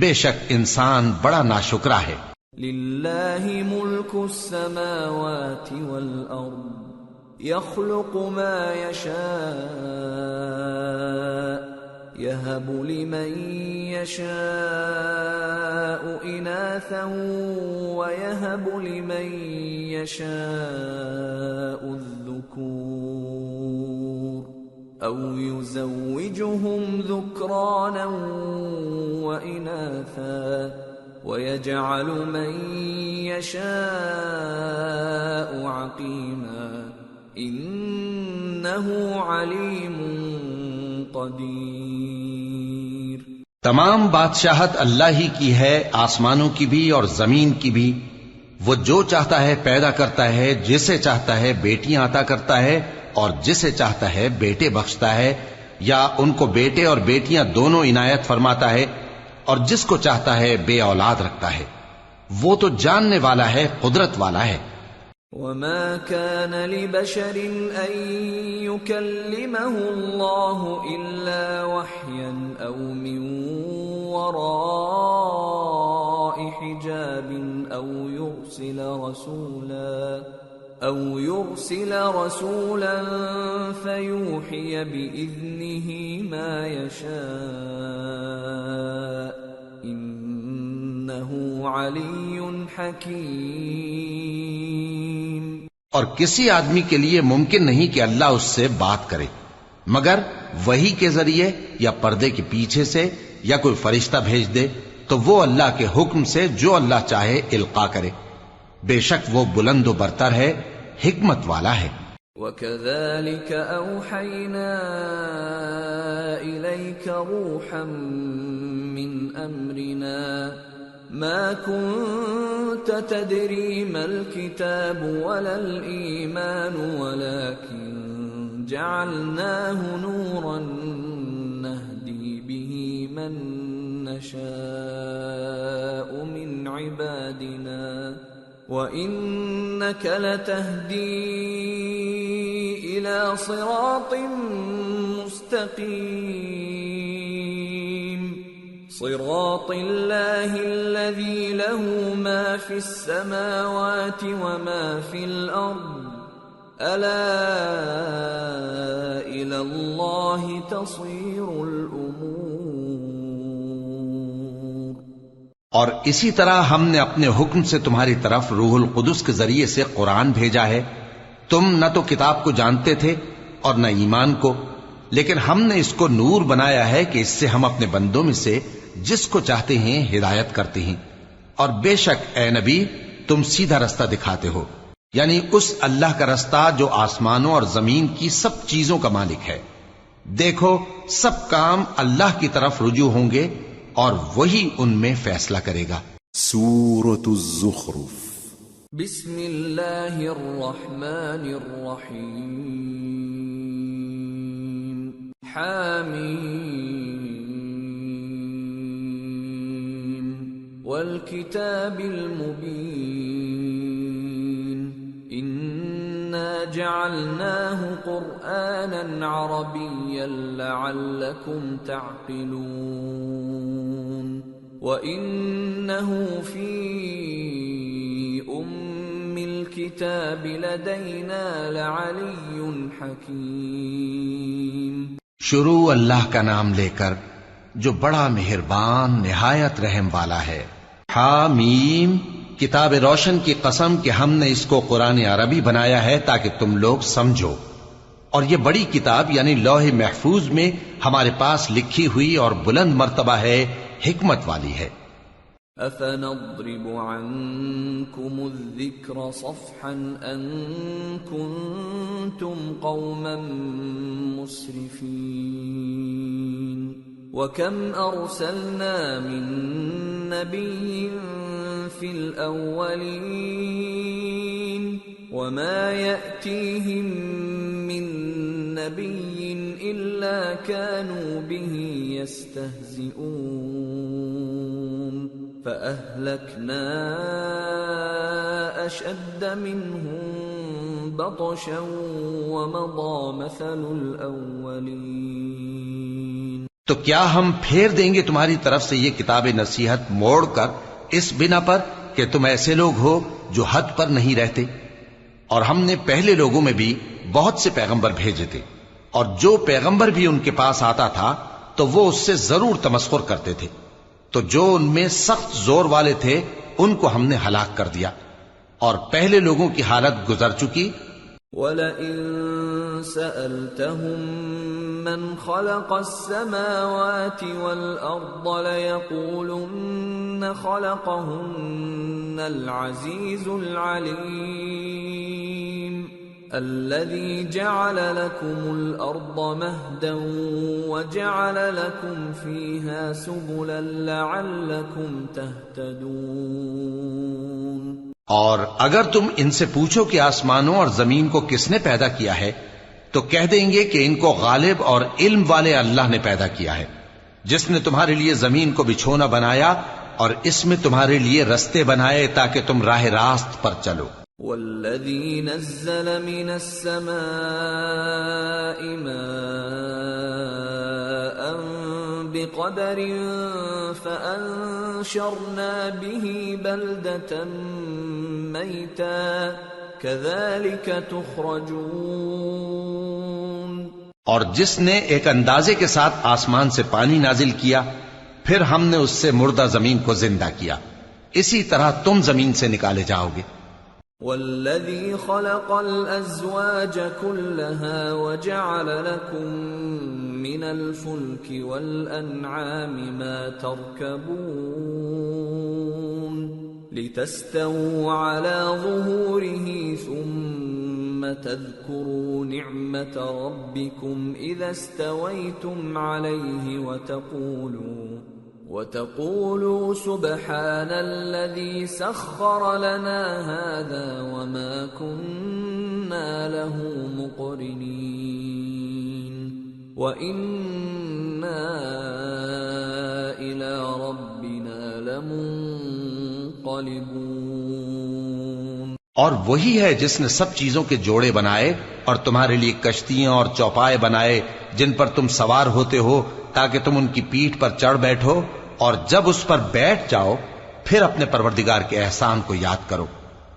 B: بے شک انسان بڑا ناشکرا ہے۔
A: للہ ملک السماوات والارض يخلق ما يشاء يهب لمن يشاء إناثا ويهب لمن يشاء الذكور أو يزوجهم ذكرانا وإناثا ويجعل من يشاء عقيما إنه عليم قدیر۔
B: تمام بادشاہت اللہ ہی کی ہے، آسمانوں کی بھی اور زمین کی بھی۔ وہ جو چاہتا ہے پیدا کرتا ہے، جسے چاہتا ہے بیٹیاں عطا کرتا ہے اور جسے چاہتا ہے بیٹے بخشتا ہے، یا ان کو بیٹے اور بیٹیاں دونوں عنایت فرماتا ہے، اور جس کو چاہتا ہے بے اولاد رکھتا ہے۔ وہ تو جاننے والا ہے، قدرت والا ہے۔
A: وما كان لبشر أن يكلمه الله إلا وحيا أو من وراء حجاب أو يرسل رسولا فيوحي بإذنه ما يشاء إنه علي حكيم۔
B: اور کسی آدمی کے لیے ممکن نہیں کہ اللہ اس سے بات کرے مگر وحی کے ذریعے یا پردے کے پیچھے سے یا کوئی فرشتہ بھیج دے تو وہ اللہ کے حکم سے جو اللہ چاہے القا کرے۔ بے شک وہ بلند و برتر ہے، حکمت والا ہے۔
A: وَكَذَلِكَ أَوْحَيْنَا إِلَيْكَ رُوحًا مِّنْ أَمْرِنَا ما كنت تدري ما الكتاب ولا الإيمان ولكن جعلناه نورا نهدي به من نشاء من عبادنا وإنك لتهدي إلى صراط مستقيم صراط الله الذي له ما في السماوات وما في الأرض ألا إلى الله تصير الأمور.
B: اور اسی طرح ہم نے اپنے حکم سے تمہاری طرف روح القدس کے ذریعے سے قرآن بھیجا ہے. تم نہ تو کتاب کو جانتے تھے اور نہ ایمان کو، لیکن ہم نے اس کو نور بنایا ہے کہ اس سے ہم اپنے بندوں میں سے جس کو چاہتے ہیں ہدایت کرتے ہیں. اور بے شک اے نبی تم سیدھا رستہ دکھاتے ہو، یعنی اس اللہ کا رستہ جو آسمانوں اور زمین کی سب چیزوں کا مالک ہے. دیکھو سب کام اللہ کی طرف رجوع ہوں گے اور وہی ان میں فیصلہ کرے گا.
C: سورة الزخرف.
A: بسم اللہ الرحمن الرحیم. حامیم والکتاب المبین انا جعلناه قرآنا عربیا لعلکم تعقلون وإنه في الكتاب لدينا لعلی حکیم.
B: شروع اللہ کا نام لے کر جو بڑا مہربان نہایت رحم والا ہے. حامیم کتاب روشن کی قسم کہ ہم نے اس کو قرآن عربی بنایا ہے تاکہ تم لوگ سمجھو. اور یہ بڑی کتاب یعنی لوح محفوظ میں ہمارے پاس لکھی ہوئی اور بلند مرتبہ ہے، حکمت والی ہے.
A: أفنضرب عنكم الذكر صفحا أن كنتم قوما مسرفين وكم أرسلنا من نبي في الأولين وما يأتيهم من نبي إلا كانوا به يستهزئون فأهلكنا أشد منهم بطشا ومضى مثل الأولين.
B: تو کیا ہم پھیر دیں گے تمہاری طرف سے یہ کتاب نصیحت موڑ کر اس بنا پر کہ تم ایسے لوگ ہو جو حد پر نہیں رہتے؟ اور ہم نے پہلے لوگوں میں بھی بہت سے پیغمبر بھیجے تھے، اور جو پیغمبر بھی ان کے پاس آتا تھا تو وہ اس سے ضرور تمسخر کرتے تھے. تو جو ان میں سخت زور والے تھے ان کو ہم نے ہلاک کر دیا، اور پہلے لوگوں کی حالت گزر چکی.
A: وَلَئِن سَأَلْتَهُم مَّنْ خَلَقَ السَّمَاوَاتِ وَالْأَرْضَ لَيَقُولُنَّ خَلَقَهُنَّ الْعَزِيزُ الْعَلِيمُ الذي جعل لكم الأرض مهدا وجعل لكم فيها سبلا لعلكم تهتدون.
B: اور اگر تم ان سے پوچھو کہ آسمانوں اور زمین کو کس نے پیدا کیا ہے تو کہہ دیں گے کہ ان کو غالب اور علم والے اللہ نے پیدا کیا ہے، جس نے تمہارے لیے زمین کو بچھونا بنایا اور اس میں تمہارے لیے رستے بنائے تاکہ تم راہ راست پر چلو.
A: والذی نزل من السماء ماء بقدر فأنشرنا به بلدة میتا كذلك تخرجون.
B: اور جس نے ایک اندازے کے ساتھ آسمان سے پانی نازل کیا پھر ہم نے اس سے مردہ زمین کو زندہ کیا، اسی طرح تم زمین سے نکالے جاؤ گے.
A: والذي خلق الأزواج كلها وجعل لكم من الفلك والأنعام ما تركبون لتستووا على ظهوره ثم تذكروا نعمة ربكم إذا استويتم عليه وَتَقُولُوا سُبْحَانَ الَّذِي سَخَّرَ لَنَا هَذَا وَمَا كُنَّا لَهُ مُقْرِنِينَ وَإِنَّا إِلَى رَبِّنَا لَمُنقَلِبُونَ۔
B: اور وہی ہے جس نے سب چیزوں کے جوڑے بنائے اور تمہارے لیے کشتیاں اور چوپائے بنائے جن پر تم سوار ہوتے ہو تاکہ تم ان کی پیٹھ پر چڑھ بیٹھو، اور جب اس پر بیٹھ جاؤ پھر اپنے پروردگار کے احسان کو یاد کرو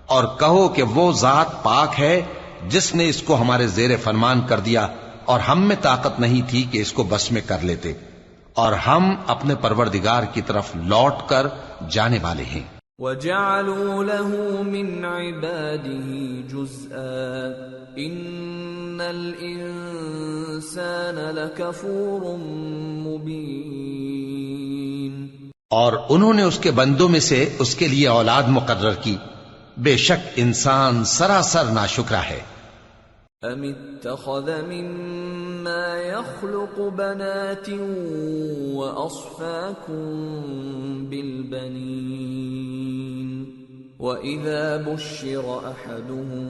B: اور کہو کہ وہ ذات پاک ہے جس نے اس کو ہمارے زیر فرمان کر دیا اور ہم میں طاقت نہیں تھی کہ اس کو بس میں کر لیتے، اور ہم اپنے پروردگار کی طرف لوٹ کر جانے والے ہیں۔
A: وَجَعَلُوا لَهُ مِنْ عِبَادِهِ جُزْءًا إِنَّ الْإِنسَانَ لَكَفُورٌ مُبِينٌ۔
B: اور انہوں نے اس کے بندوں میں سے اس کے لیے اولاد مقرر کی، بے شک انسان سراسر ناشکرا ہے۔
A: أَمِ اتَّخَذَ مِمَّا يَخْلُقُ بَنَاتٍ وَأَصْفَاكُم بِالْبَنِينَ وَإِذَا بُشِّرَ أَحَدُهُم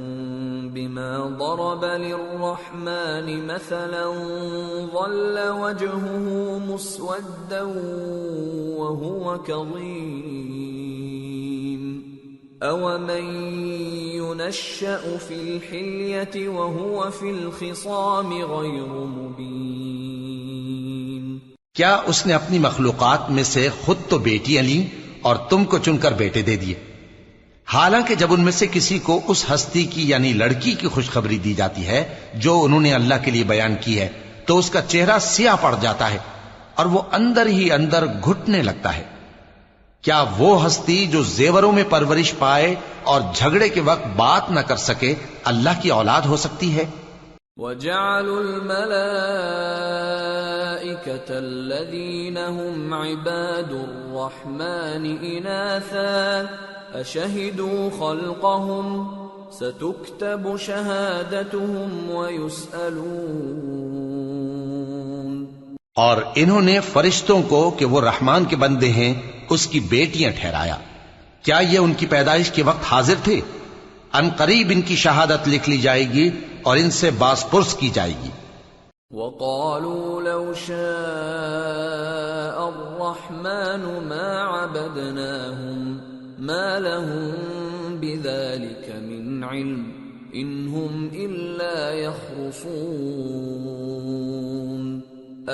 A: بِمَا ضَرَبَ لِلرَّحْمَنِ مَثَلًا ظَلَّ وَجْهُهُ مُسْوَدًّا وَهُوَ كَظِيمٌ أَوَمَن يُنَشَّأُ فِي الْحِلْيَةِ وَهُوَ فِي الْخِصَامِ غَيْرُ مُبِينٍ۔
B: کیا اس نے اپنی مخلوقات میں سے خود تو بیٹیاں لیں اور تم کو چن کر بیٹے دے دیے، حالانکہ جب ان میں سے کسی کو اس ہستی کی یعنی لڑکی کی خوشخبری دی جاتی ہے جو انہوں نے اللہ کے لیے بیان کی ہے تو اس کا چہرہ سیاہ پڑ جاتا ہے اور وہ اندر ہی اندر گھٹنے لگتا ہے۔ کیا وہ ہستی جو زیوروں میں پرورش پائے اور جھگڑے کے وقت بات نہ کر سکے اللہ کی اولاد ہو سکتی ہے؟
A: وَجَعَلُوا الْمَلَائِكَةَ الَّذِينَ هُمْ عِبَادُ الرَّحْمَنِ إِنَاثًا أَشَهِدُوا خَلْقَهُمْ سَتُكْتَبُ شَهَادَتُهُمْ وَيُسْأَلُونَ۔
B: اور انہوں نے فرشتوں کو کہ وہ رحمان کے بندے ہیں اس کی بیٹیاں ٹھہرایا، کیا یہ ان کی پیدائش کے وقت حاضر تھے؟ ان قریب ان کی شہادت لکھ لی جائے گی اور ان سے باز پرس کی جائے گی۔
A: وَقَالُوا لَوْ شَاءَ الرَّحْمَنُ مَا عَبَدْنَاهُمْ مَا لَهُم بِذَلِكَ مِنْ عِلْمٍ إِنْ هُمْ إِلَّا يَخْرُصُونَ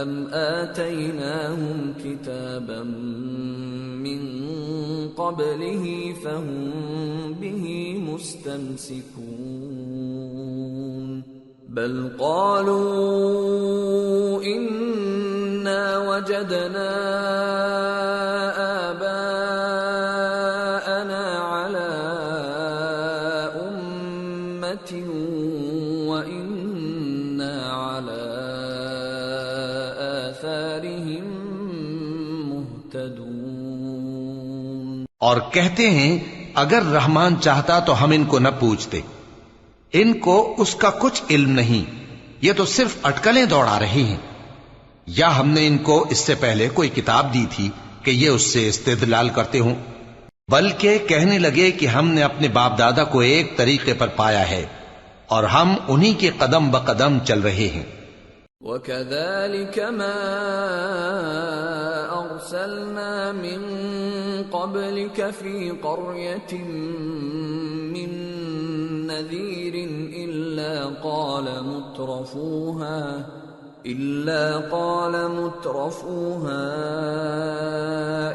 A: أَمْ آتَيْنَاهُمْ كِتَابًا مِّن قَبْلِهِ فَهُمْ بِهِ مُسْتَمْسِكُونَ بَلْ قَالُوا إِنَّا وَجَدْنَا آبَاءَنَا عَلَى أُمَّةٍ وَإِنَّا عَلَى آثَارِهِم مُهْتَدُونَ۔
B: اور کہتے ہیں اگر رحمان چاہتا تو ہم ان کو نہ پوچھتے، ان کو اس کا کچھ علم نہیں، یہ تو صرف اٹکلیں دوڑا رہے ہیں، یا ہم نے ان کو اس سے پہلے کوئی کتاب دی تھی کہ یہ اس سے استدلال کرتے ہوں، بلکہ کہنے لگے کہ ہم نے اپنے باپ دادا کو ایک طریقے پر پایا ہے اور ہم انہی کے قدم بقدم چل رہے ہیں۔
A: وَكَذَلِكَ مَا أَرْسَلْنَا مِن قَبْلِكَ فِي قَرْيَةٍ مِّن نَّذِيرٍ إِلَّا قَالَ مُتْرَفُوهَا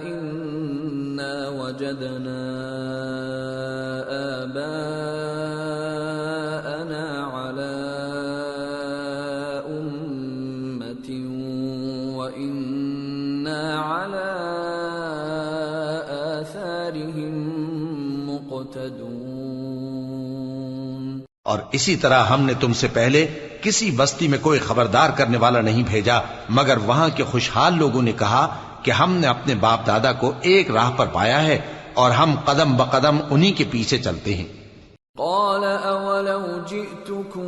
A: إِنَّا وَجَدْنَا آبَاءَنَا عَلَى أُمَّةٍ وَإِنَّا عَلَى آثَارِهِم مُقْتَدُونَ۔
B: اور اسی طرح ہم نے تم سے پہلے کسی بستی میں کوئی خبردار کرنے والا نہیں بھیجا مگر وہاں کے خوشحال لوگوں نے کہا کہ ہم نے اپنے باپ دادا کو ایک راہ پر پایا ہے اور ہم قدم بقدم انہی کے پیچھے چلتے ہیں۔
A: قال اولو جئتكم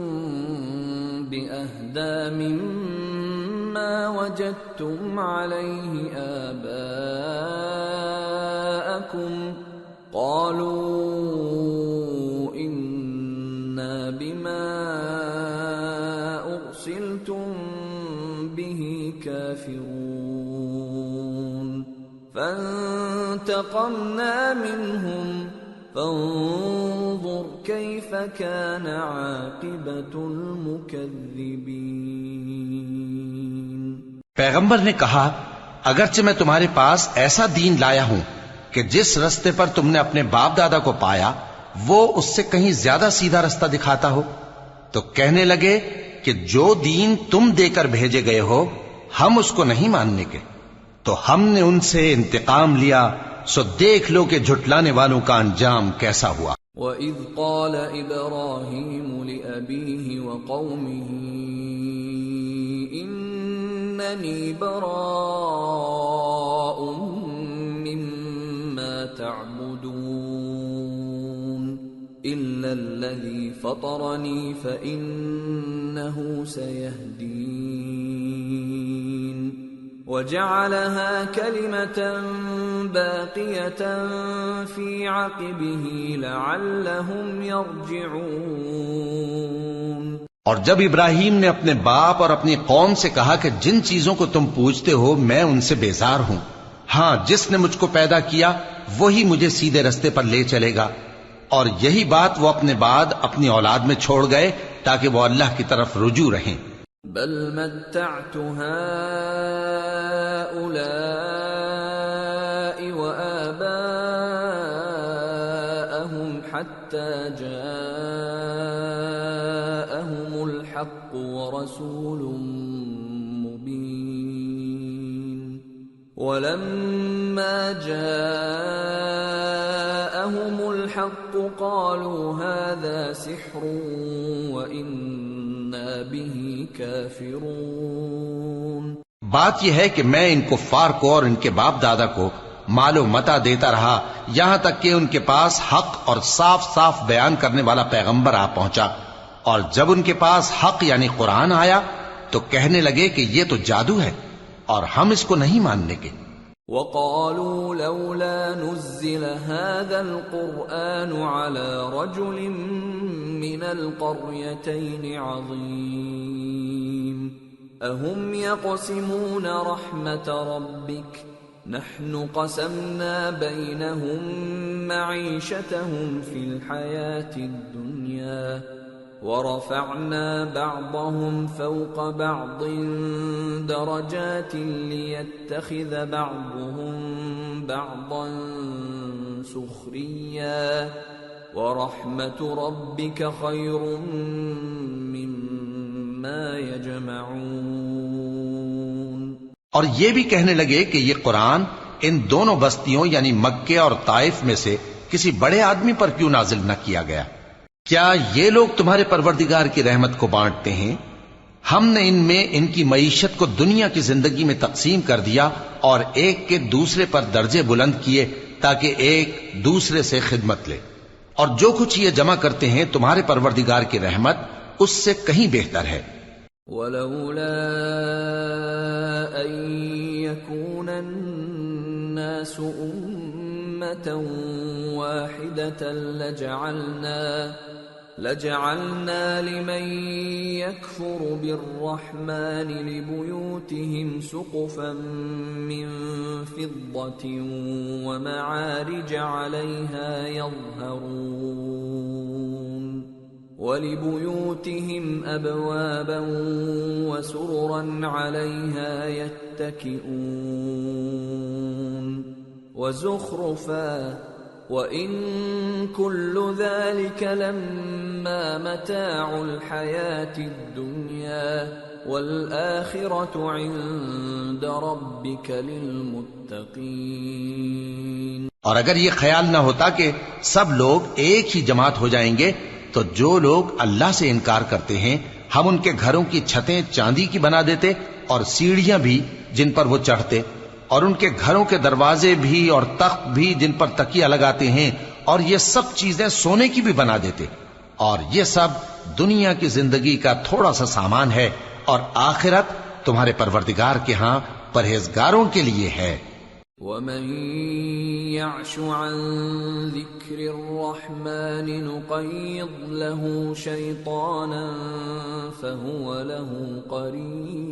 A: بأهدى مما ما وجدتم عليه آباءكم قالوا إنا بما أرسلتم به كافرون فانتقمنا منهم فانظر كيف كان عاقبة المكذبين۔
B: پیغمبر نے کہا اگرچہ میں تمہارے پاس ایسا دین لایا ہوں کہ جس رستے پر تم نے اپنے باپ دادا کو پایا وہ اس سے کہیں زیادہ سیدھا رستہ دکھاتا ہو، تو کہنے لگے کہ جو دین تم دے کر بھیجے گئے ہو ہم اس کو نہیں ماننے کے، تو ہم نے ان سے انتقام لیا، سو دیکھ لو کہ جھٹلانے والوں کا انجام کیسا ہوا۔
A: وَإِذْ قَالَ إِبْرَاهِيمُ لِأَبِيهِ وَقَوْمِهِ إِنَّنِي بَرَاءٌ مِّمَّا تَعْبُدُونَ إِلَّا الَّذِي فَطَرَنِي فَإِنَّهُ سَيَهْدِينِ وَجَعَلَهَا كَلِمَةً بَاقِيَةً فِي عَقِبِهِ لَعَلَّهُمْ يَرْجِعُونَ۔
B: اور جب ابراہیم نے اپنے باپ اور اپنی قوم سے کہا کہ جن چیزوں کو تم پوجتے ہو میں ان سے بیزار ہوں، ہاں جس نے مجھ کو پیدا کیا وہی مجھے سیدھے رستے پر لے چلے گا، اور یہی بات وہ اپنے بعد اپنی اولاد میں چھوڑ گئے تاکہ وہ اللہ کی طرف رجوع رہیں۔
A: بل متعت هؤلاء وآباءهم حتى جاءهم الحق ورسول مبين ولما جاءهم الحق قالوا هذا سحر وإنا به كافرون۔
B: بات یہ ہے کہ میں ان کفار کو اور ان کے باپ دادا کو مال و متاع دیتا رہا یہاں تک کہ ان کے پاس حق اور صاف صاف بیان کرنے والا پیغمبر آ پہنچا، اور جب ان کے پاس حق یعنی قرآن آیا تو کہنے لگے کہ یہ تو جادو ہے اور ہم اس کو نہیں ماننے کے۔
A: وَقَالُوا لَوْلَا نُزِّلَ هَذَا الْقُرْآنُ عَلَى رَجُلٍ مِّنَ الْقَرْيَتَيْنِ عَظِيمٍ أَهُمْ يَقْسِمُونَ رَحْمَةَ رَبِّكَ نَحْنُ قَسَمْنَا بَيْنَهُمْ مَعِيشَتَهُمْ فِي الْحَيَاةِ الدُّنْيَا وَرَفَعْنَا بَعْضَهُمْ فَوْقَ بَعْضٍ دَرَجَاتٍ لِيَتَّخِذَ بَعْضُهُمْ بَعْضًا سُخْرِيًّا وَرَحْمَةُ رَبِّكَ خَيْرٌ مِّمَّا يَجْمَعُونَ۔
B: اور یہ بھی کہنے لگے کہ یہ قرآن ان دونوں بستیوں یعنی مکے اور طائف میں سے کسی بڑے آدمی پر کیوں نازل نہ کیا گیا؟ کیا یہ لوگ تمہارے پروردگار کی رحمت کو بانٹتے ہیں؟ ہم نے ان میں ان کی معیشت کو دنیا کی زندگی میں تقسیم کر دیا اور ایک کے دوسرے پر درجے بلند کیے تاکہ ایک دوسرے سے خدمت لے، اور جو کچھ یہ جمع کرتے ہیں تمہارے پروردگار کی رحمت اس سے کہیں بہتر ہے۔
A: وَلَوْلَا أَن يَكُونَ النَّاسُ أُمَّةً وَاحِدَةً لَجَعَلْنَا لِمَن يَكْفُرُ بِالرَّحْمَنِ لِبُيُوتِهِمْ سُقُفًا مِّن فِضَّةٍ وَمَعَارِجَ عَلَيْهَا يَظْهَرُونَ وَلِبُيُوتِهِمْ أَبْوَابًا وَسُرُرًا عَلَيْهَا يَتَّكِئُونَ وَزُخْرُفًا وَإِن كُلُّ ذَلِكَ لَمَّا مَتَاعُ الْحَيَاةِ الدُّنْيَا وَالْآخِرَةُ عِندَ رَبِّكَ لِلْمُتَّقِينَ۔
B: اور اگر یہ خیال نہ ہوتا کہ سب لوگ ایک ہی جماعت ہو جائیں گے تو جو لوگ اللہ سے انکار کرتے ہیں ہم ان کے گھروں کی چھتیں چاندی کی بنا دیتے اور سیڑھیاں بھی جن پر وہ چڑھتے، اور ان کے گھروں کے دروازے بھی اور تخت بھی جن پر تکیہ لگاتے ہیں، اور یہ سب چیزیں سونے کی بھی بنا دیتے، اور یہ سب دنیا کی زندگی کا تھوڑا سا سامان ہے، اور آخرت تمہارے پروردگار کے ہاں پرہیزگاروں کے لیے ہے۔
A: وَمَن يَعْشُ عَن ذِكْرِ الرَّحْمَنِ نُقَيِّضْ لَهُ شَيْطَانًا فَهُوَ لَهُ قَرِينٌ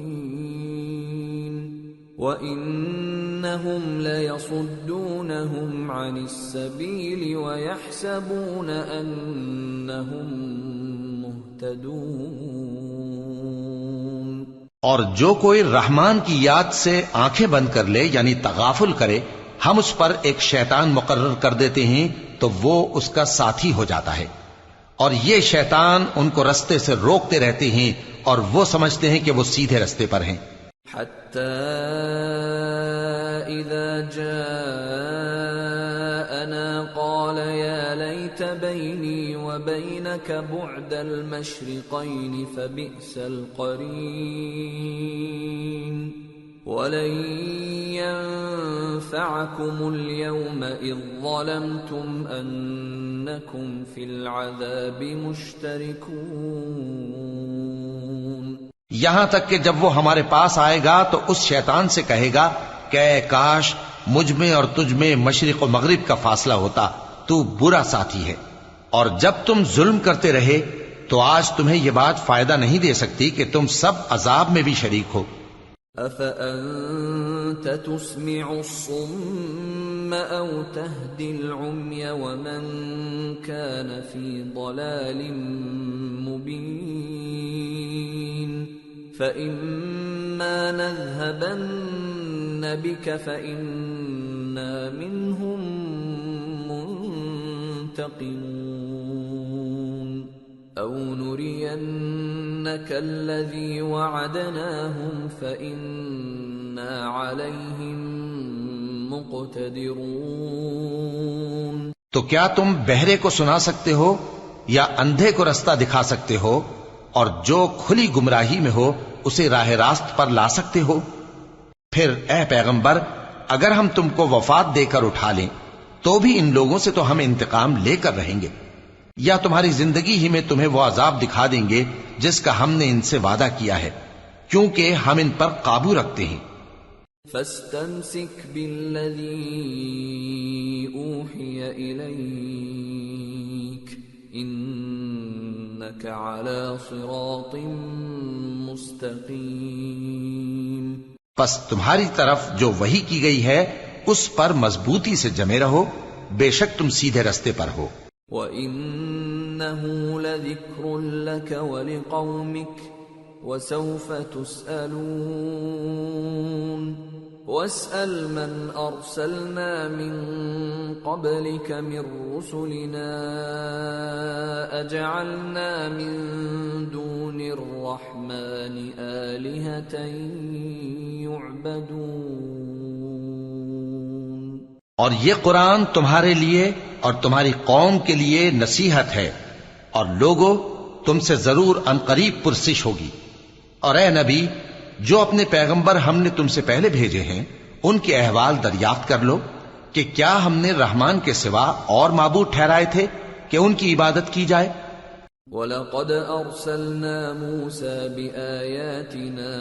A: وَإِنَّهُمْ لَيَصُدُّونَهُمْ عَنِ السَّبِيلِ وَيَحْسَبُونَ أَنَّهُمْ مُهْتَدُونَ۔
B: اور جو کوئی رحمان کی یاد سے آنکھیں بند کر لے یعنی تغافل کرے، ہم اس پر ایک شیطان مقرر کر دیتے ہیں تو وہ اس کا ساتھی ہو جاتا ہے، اور یہ شیطان ان کو رستے سے روکتے رہتے ہیں اور وہ سمجھتے ہیں کہ وہ سیدھے رستے پر ہیں۔
A: حتى إذا جاءنا قال يا ليت بيني وبينك بعد المشرقين فبئس القرين ولن ينفعكم اليوم إذ ظلمتم أنكم في العذاب مشتركون۔
B: یہاں تک کہ جب وہ ہمارے پاس آئے گا تو اس شیطان سے کہے گا کہ اے کاش مجھ میں اور تجھ میں مشرق و مغرب کا فاصلہ ہوتا، تو برا ساتھی ہے، اور جب تم ظلم کرتے رہے تو آج تمہیں یہ بات فائدہ نہیں دے سکتی کہ تم سب عذاب میں بھی شریک ہو۔
A: أَفَأَنْتَ تُسْمِعُ الصُّمَّ أَوْ تَهْدِي الْعُمْيَ وَمَنْ كَانَ فِي ضَلَالٍ مُبِينٍ فَإِمَّا نَذْهَبَنَّ بِكَ فَإِنَّا مِنْهُمْ مُنْتَقِمُونَ أَوْ نُرِيَنَّكَ الَّذِي وَعَدْنَاهُمْ فَإِنَّا عَلَيْهِمْ مُقْتَدِرُونَ۔
B: تو کیا تم بہرے کو سنا سکتے ہو یا اندھے کو رستہ دکھا سکتے ہو، اور جو کھلی گمراہی میں ہو اسے راہ راست پر لا سکتے ہو؟ پھر اے پیغمبر، اگر ہم تم کو وفات دے کر اٹھا لیں تو بھی ان لوگوں سے تو ہم انتقام لے کر رہیں گے، یا تمہاری زندگی ہی میں تمہیں وہ عذاب دکھا دیں گے جس کا ہم نے ان سے وعدہ کیا ہے، کیونکہ ہم ان پر قابو رکھتے ہیں۔
A: فَاسْتَمْسِكْ بِالَّذِي أُوحِيَ إِلَيْكَ إِنَّكَ عَلَى صِرَاطٍ مُسْتَقِيمٍ۔
B: پس تمہاری طرف جو وحی کی گئی ہے اس پر مضبوطی سے جمے رہو، بے شک تم سیدھے رستے پر ہو۔
A: وَإِنَّهُ لَذِكْرٌ لَكَ وَلِقَوْمِكَ وَسَوْفَ تُسْأَلُونَ وَاسْأَلْ مَنْ أَرْسَلْنَا مِنْ قَبْلِكَ مِنْ رُسُلِنَا أَجَعَلْنَا مِنْ دُونِ الرَّحْمَنِ آلِهَةً يُعْبَدُونَ۔
B: اور یہ قرآن تمہارے لیے اور تمہاری قوم کے لیے نصیحت ہے، اور لوگوں تم سے ضرور عنقریب پرسش ہوگی۔ اور اے نبی، جو اپنے پیغمبر ہم نے تم سے پہلے بھیجے ہیں ان کے احوال دریافت کر لو کہ کیا ہم نے رحمان کے سوا اور معبود ٹھہرائے تھے کہ ان کی عبادت کی جائے؟
A: وَلَقَدْ أَرْسَلْنَا مُوسَى بِآيَاتِنَا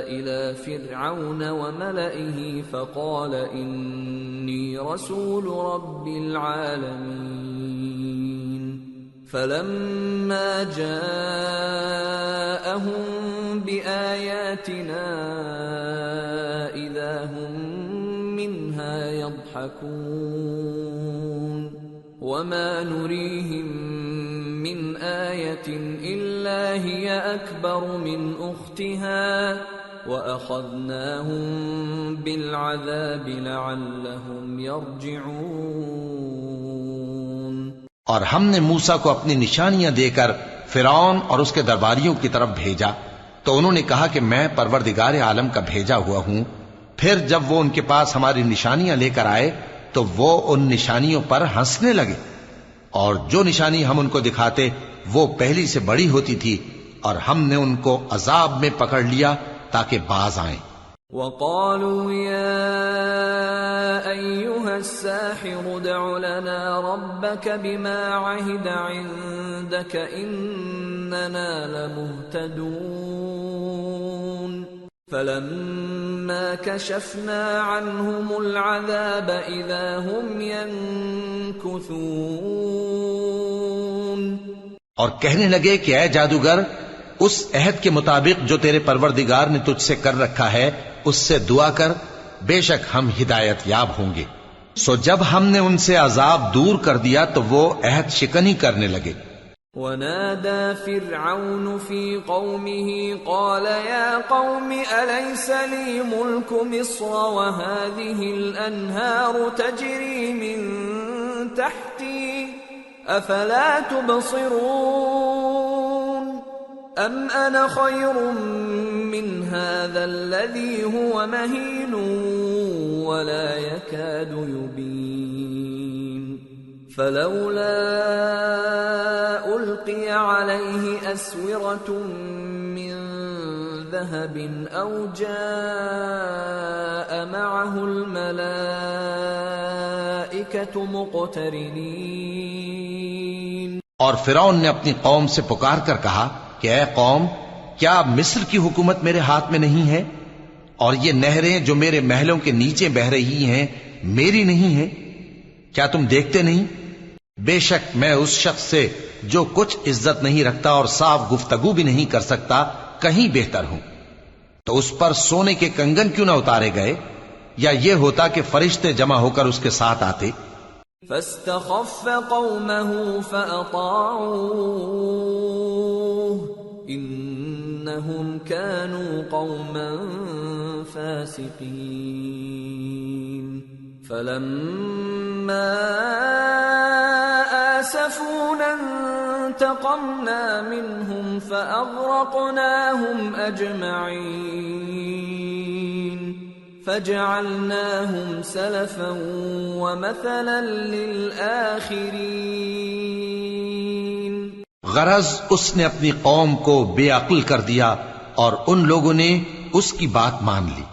A: إِلَى فِرْعَوْنَ وَمَلَئِهِ فَقَالَ إِنِّي رَسُولُ رَبِّ الْعَالَمِينَ فَلَمَّا جَاءَهُم بِآيَاتِنَا إِذَا هُم مِّنْهَا يَضْحَكُونَ وَمَا نُرِيهِم مِّنْ آيَةٍ إِلَّا هِيَ أَكْبَرُ مِنْ أُخْتِهَا وَأَخَذْنَاهُم بِالْعَذَابِ لَعَلَّهُمْ يَرْجِعُونَ۔
B: اور ہم نے موسیٰ کو اپنی نشانیاں دے کر فرعون اور اس کے درباریوں کی طرف بھیجا تو انہوں نے کہا کہ میں پروردگار عالم کا بھیجا ہوا ہوں۔ پھر جب وہ ان کے پاس ہماری نشانیاں لے کر آئے تو وہ ان نشانیوں پر ہنسنے لگے، اور جو نشانی ہم ان کو دکھاتے وہ پہلی سے بڑی ہوتی تھی، اور ہم نے ان کو عذاب میں پکڑ لیا تاکہ باز آئیں۔
A: وَقَالُوا يَا أَيُّهَا السَّاحِرُ ادْعُ لَنَا رَبَّكَ بِمَا عَهِدَ عِندَكَ إِنَّنَا لَمُهْتَدُونَ۔ فَلَمَّا كَشَفْنَا عَنْهُمُ الْعَذَابَ إِذَا هُمْ يَنكُثُونَ۔
B: اور کہنے لگے کہ اے جادوگر، اس عہد کے مطابق جو تیرے پروردگار نے تجھ سے کر رکھا ہے اس سے دعا کر، بے شک ہم ہدایت یاب ہوں گے۔ سو جب ہم نے ان سے عذاب دور کر دیا تو وہ عہد شکنی کرنے لگے۔
A: وَنَادَى فِرْعَوْنُ فِي قَوْمِهِ قَالَ يَا قَوْمِ أَلَيْسَ لِي مُلْكُ مِصْرَ وَهَٰذِهِ الْأَنْهَارُ تَجْرِي مِن تَحْتِي أَفَلَا تُبْصِرُونَ أَمْ أَنَا خَيْرٌ مِّنْ هَٰذَا الَّذِي هُوَ مَهِينٌ وَلَا يَكَادُ يُبِينُ فَلَوْلَا أُلْقِيَ عَلَيْهِ أَسْوِرَةٌ مِّن ذَهَبٍ أَوْ جَاءَ مَعَهُ الْمَلَائِكَةُ مُقْتَرِنِينَ۔
B: اور فرعون نے اپنی قوم سے پکار کر کہا کہ اے قوم، کیا مصر کی حکومت میرے ہاتھ میں نہیں ہے؟ اور یہ نہریں جو میرے محلوں کے نیچے بہ رہی ہیں میری نہیں ہیں؟ کیا تم دیکھتے نہیں؟ بے شک میں اس شخص سے جو کچھ عزت نہیں رکھتا اور صاف گفتگو بھی نہیں کر سکتا کہیں بہتر ہوں۔ تو اس پر سونے کے کنگن کیوں نہ اتارے گئے، یا یہ ہوتا کہ فرشتے جمع ہو کر اس کے ساتھ آتے۔
A: فاستخف قومه فأطاعوه إنهم كانوا قوما فاسقين فلما آسفونا انتقمنا منهم فأغرقناهم أجمعين فجعلناهم سلفا ومثلا للآخرين۔
B: غرض اس نے اپنی قوم کو بے عقل کر دیا اور ان لوگوں نے اس کی بات مان لی،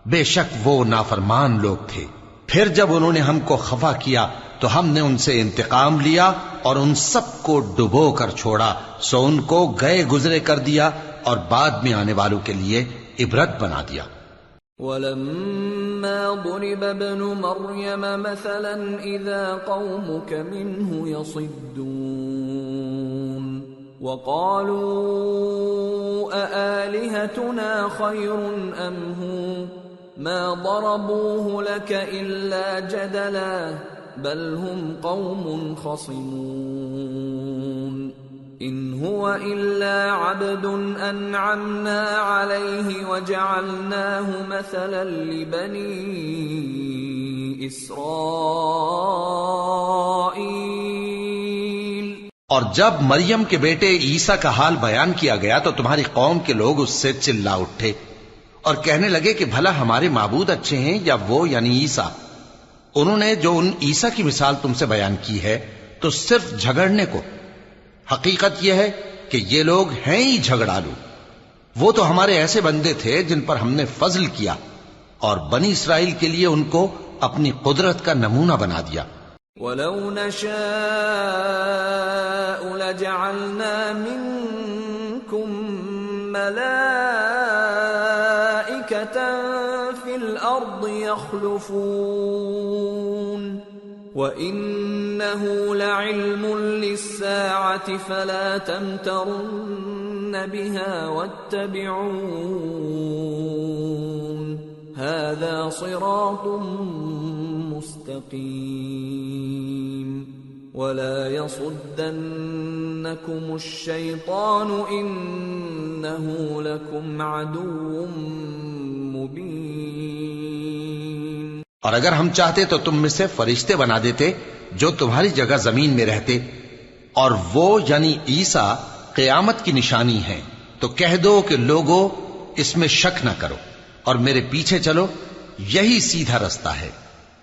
B: بے شک وہ نافرمان لوگ تھے۔ پھر جب انہوں نے ہم کو خفا کیا تو ہم نے ان سے انتقام لیا اور ان سب کو ڈبو کر چھوڑا، سو ان کو گئے گزرے کر دیا اور بعد میں آنے والوں کے لیے عبرت بنا دیا۔
A: وَلَمَّا ضُرِبَ ابْنُ مَرْيَمَ مَثَلًا إِذَا قَوْمُكَ مِنْهُ يَصِدُّونَ وَقَالُوا أَآلِهَتُنَا خَيْرٌ أَمْ هُوَ مَا ضَرَبُوهُ لَكَ إِلَّا جَدَلًا بَلْ هُمْ قَوْمٌ خَصِمُونَ إِنْ هُوَ إِلَّا عَبْدٌ أَنْعَمْنَا عَلَيْهِ وَجَعَلْنَاهُ مَثَلًا لِبَنِي إِسْرَائِيلَ۔
B: اور جب مریم کے بیٹے عیسیٰ کا حال بیان کیا گیا تو تمہاری قوم کے لوگ اس سے چلا اٹھے اور کہنے لگے کہ بھلا ہمارے معبود اچھے ہیں یا وہ یعنی عیسیٰ؟ انہوں نے جو ان عیسیٰ کی مثال تم سے بیان کی ہے تو صرف جھگڑنے کو۔ حقیقت یہ ہے کہ یہ لوگ ہیں ہی جھگڑالو۔ وہ تو ہمارے ایسے بندے تھے جن پر ہم نے فضل کیا اور بنی اسرائیل کے لیے ان کو اپنی قدرت کا نمونہ بنا دیا۔
A: وَلَوْ نَشَاءُ لَجَعَلْنَا مِنكُم مَلَائِكَةً فِي الْأَرْضِ يَخْلُفُونَ وَإِنَّهُ لَعِلْمٌ لِلسَّاعَةِ فَلَا تَمْتَرُنَّ بِهَا وَاتَّبِعُونِ هَذَا صِرَاطٌ مُسْتَقِيمٌ وَلَا يَصُدَّنَّكُمُ الشَّيْطَانُ إِنَّهُ لَكُمْ عَدُوٌّ مُبِينٌ۔
B: اور اگر ہم چاہتے تو تم میں سے فرشتے بنا دیتے جو تمہاری جگہ زمین میں رہتے، اور وہ یعنی عیسیٰ قیامت کی نشانی ہیں، تو کہہ دو کہ لوگوں اس میں شک نہ کرو اور میرے پیچھے چلو، یہی سیدھا رستہ ہے،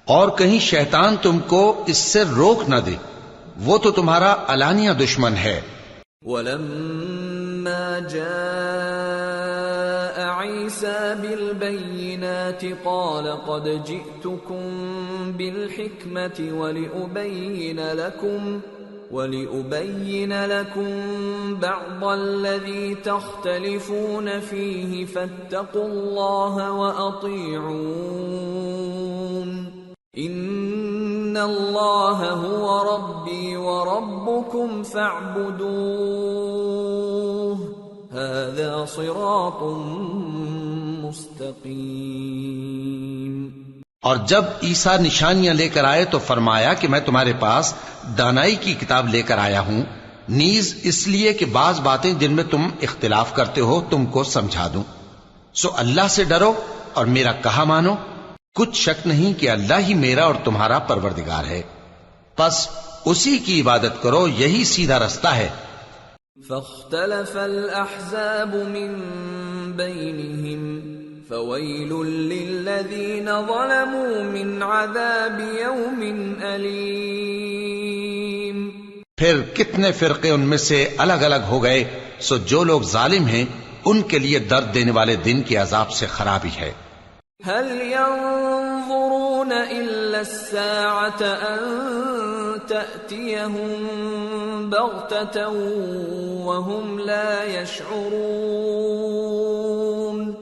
B: اور کہیں شیطان تم کو اس سے روک نہ دے، وہ تو تمہارا علانیہ دشمن ہے۔
A: وَلَمَّا جَاءَ عِيسَى بِالْبَيِّنَاتِ قَالَ قَدْ جِئْتُكُم بِالْحِكْمَةِ وَلِأُبَيِّنَ لَكُمْ بَعْضَ الَّذِي تَخْتَلِفُونَ فِيهِ فَاتَّقُوا اللَّهَ وَأَطِيعُونِ إِنَّ اللَّهَ هُوَ رَبِّي وَرَبُّكُمْ فَاعْبُدُوهُ هَذَا صِرَاطٌ مُسْتَقِيمٌ۔
B: اور جب عیسیٰ نشانیاں لے کر آئے تو فرمایا کہ میں تمہارے پاس دانائی کی کتاب لے کر آیا ہوں، نیز اس لیے کہ بعض باتیں جن میں تم اختلاف کرتے ہو تم کو سمجھا دوں۔ سو اللہ سے ڈرو اور میرا کہا مانو، کچھ شک نہیں کہ اللہ ہی میرا اور تمہارا پروردگار ہے، پس اسی کی عبادت کرو، یہی سیدھا رستہ ہے۔
A: فاختلف الأحزاب من بينهم فويل للذين ظلموا من عذاب يوم أليم۔
B: پھر کتنے فرقے ان میں سے الگ الگ ہو گئے، سو جو لوگ ظالم ہیں ان کے لیے درد دینے والے دن کے عذاب سے خرابی ہے۔
A: هل ينظرون إلا الساعة أن تأتيهم بغتة وهم لا يشعرون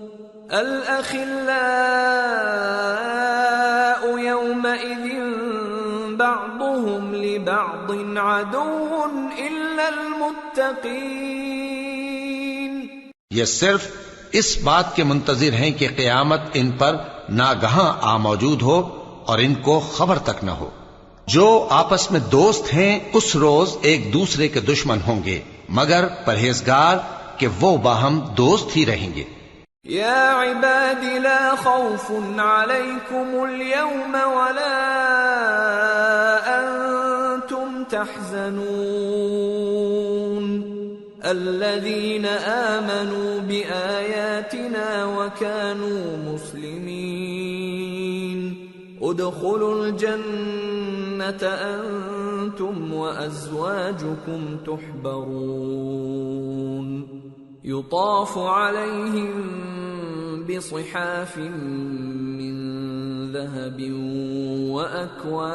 A: الأخلاء يومئذ بعضهم لبعض عدو إلا المتقين۔
B: یہ صرف اس بات کے منتظر ہیں کہ قیامت ان پر ناگہاں آ موجود ہو اور ان کو خبر تک نہ ہو۔ جو آپس میں دوست ہیں اس روز ایک دوسرے کے دشمن ہوں گے، مگر پرہیزگار کہ وہ باہم دوست ہی رہیں گے۔
A: یا عباد لا خوف علیکم اليوم ولا انتم تحزنون الذين آمنوا بآياتنا وكانوا مسلمين ادخلوا الجنة أنتم وأزواجكم تحبرون يطاف عليهم بصحاف من ذهب وأكواب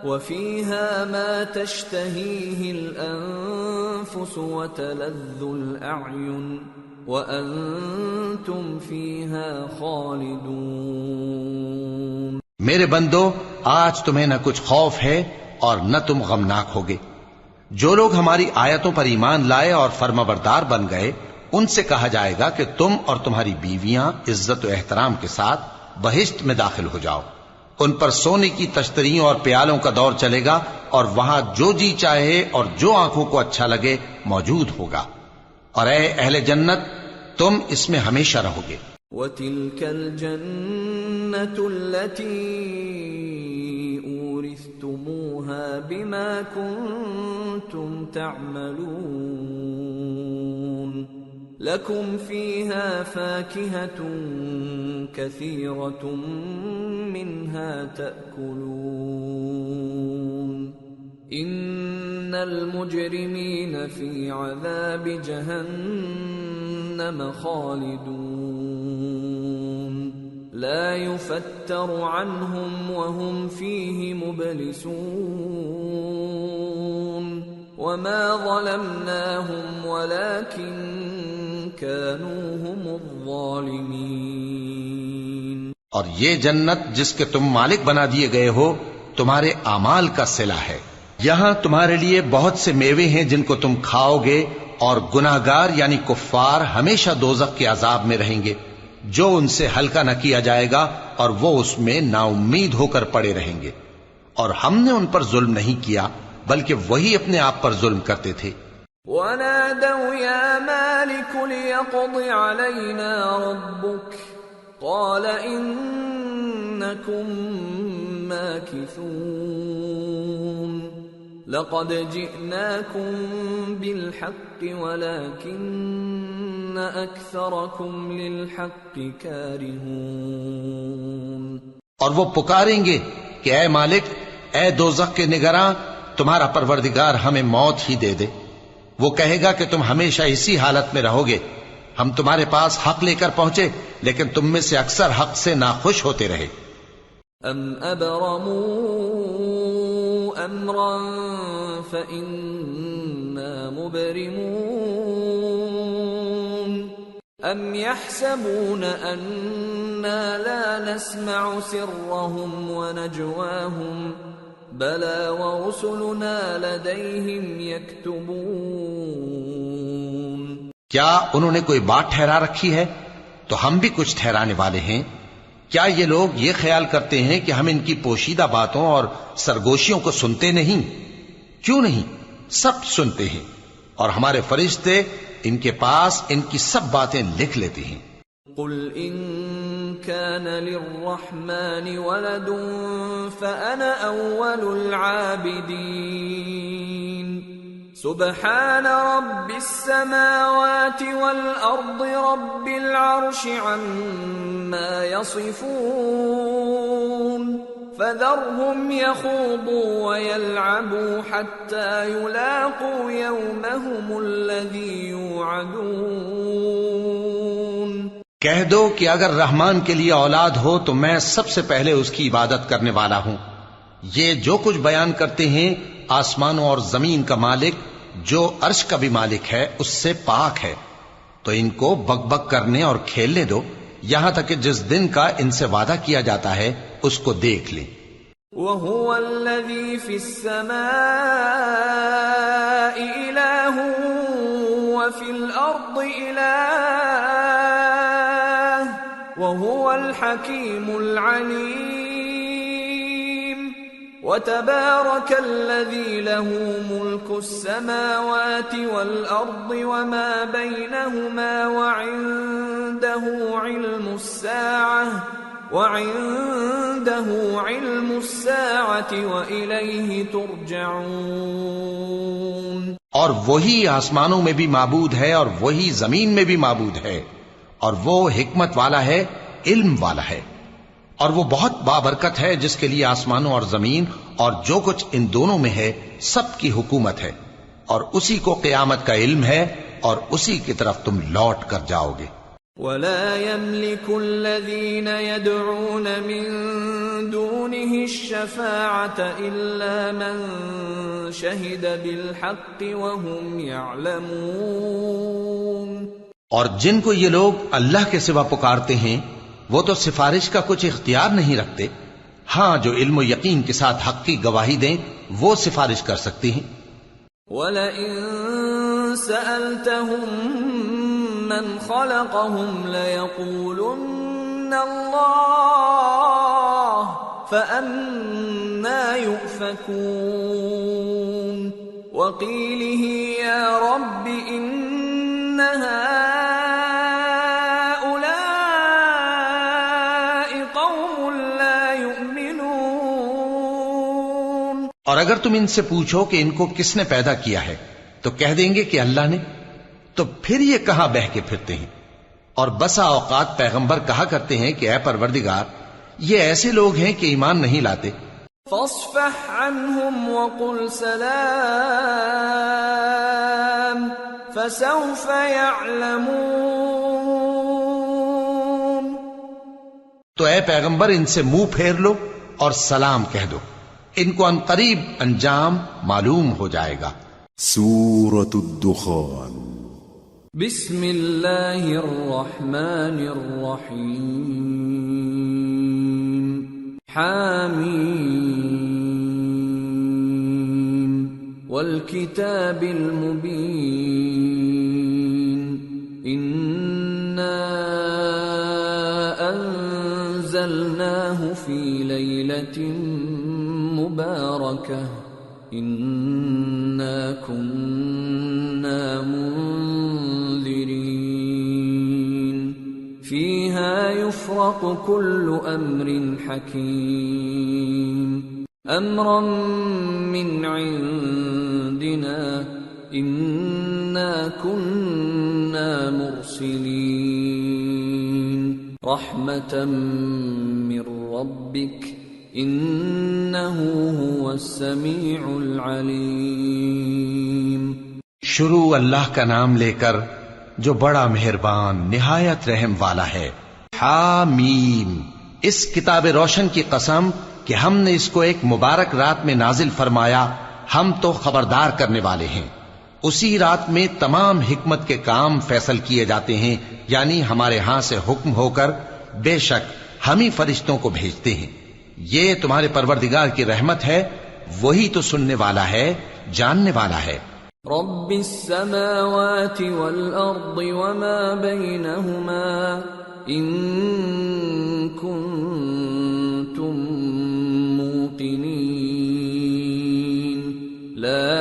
A: وفيها ما تشتهيه الأنفس وتلذ الأعين وأنتم فيها خالدون۔
B: میرے بندو، آج تمہیں نہ کچھ خوف ہے اور نہ تم غمناک ہوگے۔ جو لوگ ہماری آیتوں پر ایمان لائے اور فرمانبردار بن گئے ان سے کہا جائے گا کہ تم اور تمہاری بیویاں عزت و احترام کے ساتھ بہشت میں داخل ہو جاؤ۔ ان پر سونے کی تشتریوں اور پیالوں کا دور چلے گا اور وہاں جو جی چاہے اور جو آنکھوں کو اچھا لگے موجود ہوگا، اور اے اہل جنت تم اس میں ہمیشہ رہو گے۔
A: وَتِلْكَ الْجَنَّةُ الَّتِي أُورِثْتُمُوهَا بِمَا كُنْتُمْ تَعْمَلُونَ لَكُمْ فِيهَا فَاكِهَةٌ كَثِيرَةٌ مِنْهَا تَأْكُلُونَ إِنَّ الْمُجْرِمِينَ فِي عَذَابِ جَهَنَّمَ خَالِدُونَ لَا يُفَتَّرُ عَنْهُمْ وَهُمْ فِيهِ مُبْلِسُونَ وَمَا ظَلَمْنَاهُمْ وَلَكِنْ كَانُوا هُمُ الظَّالِمِينَ۔
B: اور یہ جنت جس کے تم مالک بنا دیے گئے ہو تمہارے اعمال کا صلہ ہے۔ یہاں تمہارے لیے بہت سے میوے ہیں جن کو تم کھاؤ گے، اور گناہگار یعنی کفار ہمیشہ دوزخ کے عذاب میں رہیں گے جو ان سے ہلکا نہ کیا جائے گا، اور وہ اس میں نا امید ہو کر پڑے رہیں گے۔ اور ہم نے ان پر ظلم نہیں کیا بلکہ وہی اپنے آپ پر ظلم کرتے تھے۔
A: وَنَادَوْا يَا مَالِكُ لِيَقْضِ عَلَيْنَا رَبُّكَ قَالَ إِنَّكُمْ مَاكِثُونَ لَقَدْ جِئْنَاكُمْ بِالْحَقِّ وَلَكِنَّ أَكْثَرَكُمْ لِلْحَقِّ كَارِهُونَ۔
B: اور وہ پکاریں گے کہ اے مالک، اے دوزخ کے نگراں، تمہارا پروردگار ہمیں موت ہی دے دے۔ وہ کہے گا کہ تم ہمیشہ اسی حالت میں رہو گے، ہم تمہارے پاس حق لے کر پہنچے لیکن تم میں سے اکثر حق سے ناخوش ہوتے رہے۔
A: ام ابرموا أمرا فإنا مبرمون أم يحسبون أنا لا نسمع سرهم ونجواهم بلى ورسلنا لديهم يكتبون
B: کیا انہوں نے کوئی بات ٹھہرا رکھی ہے تو ہم بھی کچھ ٹھہرانے والے ہیں؟ کیا یہ لوگ یہ خیال کرتے ہیں کہ ہم ان کی پوشیدہ باتوں اور سرگوشیوں کو سنتے نہیں؟ کیوں نہیں، سب سنتے ہیں، اور ہمارے فرشتے ان کے پاس ان کی سب باتیں لکھ لیتے ہیں۔
A: قل ان كان للرحمن ولد فأنا أول العابدين سبحان رب السماوات والأرض رب العرش عما يصفون فذرهم يخوضوا ويلعبوا حتى يلاقوا يومهم الذي يوعدون۔
B: کہہ دو کہ اگر رحمان کے لیے اولاد ہو تو میں سب سے پہلے اس کی عبادت کرنے والا ہوں۔ یہ جو کچھ بیان کرتے ہیں آسمانوں اور زمین کا مالک جو عرش کا بھی مالک ہے اس سے پاک ہے، تو ان کو بک بک کرنے اور کھیلنے دو یہاں تک کہ جس دن کا ان سے وعدہ کیا جاتا ہے اس کو دیکھ لیں۔
A: وَهُوَ الَّذِي فِي السَّمَاءِ إِلَٰهٌ وَفِي الْأَرْضِ إِلَٰهٌ وَهُوَ الْحَكِيمُ الْعَلِيمُ وَتَبَارَكَ الَّذِي لَهُ مُلْكُ السَّمَاوَاتِ وَالْأَرْضِ وَمَا بَيْنَهُمَا وَعِندَهُ عِلْمُ السَّاعَةِ وَإِلَيْهِ تُرْجَعُونَ۔
B: اور وہی آسمانوں میں بھی معبود ہے اور وہی زمین میں بھی معبود ہے، اور وہ حکمت والا ہے، علم والا ہے، اور وہ بہت بابرکت ہے جس کے لیے آسمانوں اور زمین اور جو کچھ ان دونوں میں ہے سب کی حکومت ہے، اور اسی کو قیامت کا علم ہے اور اسی کی طرف تم لوٹ کر جاؤ گے۔
A: وَلَا يَمْلِكُ الَّذِينَ يَدْعُونَ مِن دُونِهِ الشَّفَاعَةَ إِلَّا مَن شَهِدَ بِالْحَقِّ وَهُمْ يَعْلَمُونَ۔
B: اور جن کو یہ لوگ اللہ کے سوا پکارتے ہیں وہ تو سفارش کا کچھ اختیار نہیں رکھتے، ہاں جو علم و یقین کے ساتھ حق کی گواہی دیں وہ سفارش کر سکتی ہیں۔
A: وَلَئِن سَأَلْتَهُم مَّنْ خَلَقَهُمْ لَيَقُولُنَّ اللَّهُ فَأَنَّىٰ يُؤْفَكُونَ وَقِيلِهِ يَا رَبِّ إِنَّ هَٰؤُلَاءِ قَوْمٌ لَّا يُؤْمِنُونَ۔
B: اور اگر تم ان سے پوچھو کہ ان کو کس نے پیدا کیا ہے تو کہہ دیں گے کہ اللہ نے، تو پھر یہ کہاں بہہ کے پھرتے ہیں۔ اور بسا اوقات پیغمبر کہا کرتے ہیں کہ اے پروردگار یہ ایسے لوگ ہیں کہ ایمان نہیں لاتے۔
A: فاصفح عنهم وقل سلام فسوف يعلمون۔
B: تو اے پیغمبر ان سے منہ پھیر لو اور سلام کہہ دو، ان کو ان قریب انجام معلوم ہو جائے گا۔
C: سورة الدخان۔
A: بسم اللہ الرحمن الرحیم۔ حامیم والکتاب المبین انا انزلناه فی لیلۃ مبارکہ انا كنا منذرين فيها يفرق كل امر حكيم امرا من عندنا انا كنا مرسلين رحمة من ربك انه هو السميع العليم۔
B: شروع اللہ کا نام لے کر جو بڑا مہربان نہایت رحم والا ہے۔ حامیم، اس کتاب روشن کی قسم کہ ہم نے اس کو ایک مبارک رات میں نازل فرمایا، ہم تو خبردار کرنے والے ہیں۔ اسی رات میں تمام حکمت کے کام فیصل کیے جاتے ہیں، یعنی ہمارے ہاں سے حکم ہو کر بے شک ہم ہی فرشتوں کو بھیجتے ہیں۔ یہ تمہارے پروردگار کی رحمت ہے، وہی تو سننے والا ہے، جاننے والا ہے۔
A: رب السماوات والأرض وما بينهما إن كنتم موقنين لا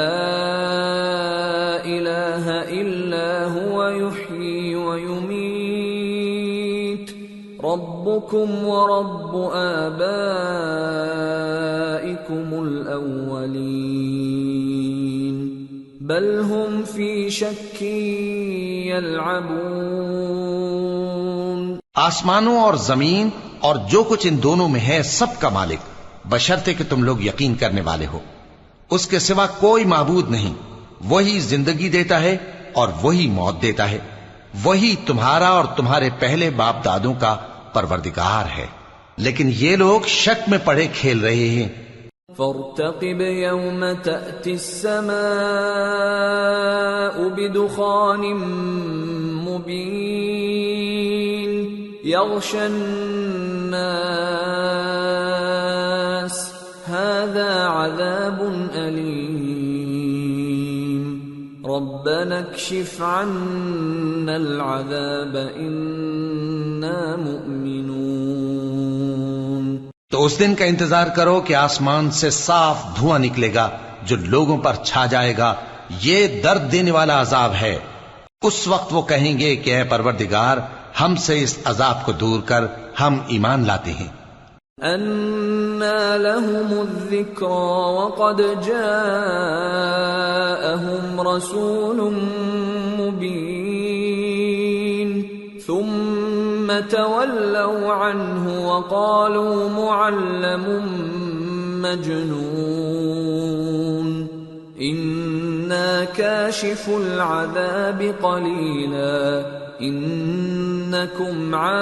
A: إله إلا هو يحيي ويميت ربكم ورب آبائكم الأولين بل هم في شك يلعبون۔
B: آسمانوں اور زمین اور جو کچھ ان دونوں میں ہے سب کا مالک، بشرطے کہ تم لوگ یقین کرنے والے ہو۔ اس کے سوا کوئی معبود نہیں، وہی زندگی دیتا ہے اور وہی موت دیتا ہے، وہی تمہارا اور تمہارے پہلے باپ دادوں کا پروردگار ہے، لیکن یہ لوگ شک میں پڑے کھیل رہے ہیں۔
A: فارتقب يوم تأتي السماء بدخان مبين يغشى الناس هذا عذاب أليم ربنا اكشف عنا العذاب إنا مؤمنون۔
B: تو اس دن کا انتظار کرو کہ آسمان سے صاف دھواں نکلے گا جو لوگوں پر چھا جائے گا، یہ درد دینے والا عذاب ہے۔ اس وقت وہ کہیں گے کہ اے پروردگار ہم سے اس عذاب کو دور کر، ہم ایمان لاتے ہیں۔
A: أَنَّى لَهُمُ الذِّكْرَى وَقَدْ جَاءَهُمْ رَسُولٌ مُبِينٌ ثُمَّ تَوَلَّوْا عَنْهُ وَقَالُوا مُعَلَّمٌ مَجْنُونٌ إِنَّا كَاشِفُو الْعَذَابِ قَلِيلًا إِنَّكُمْ عَائِدُونَ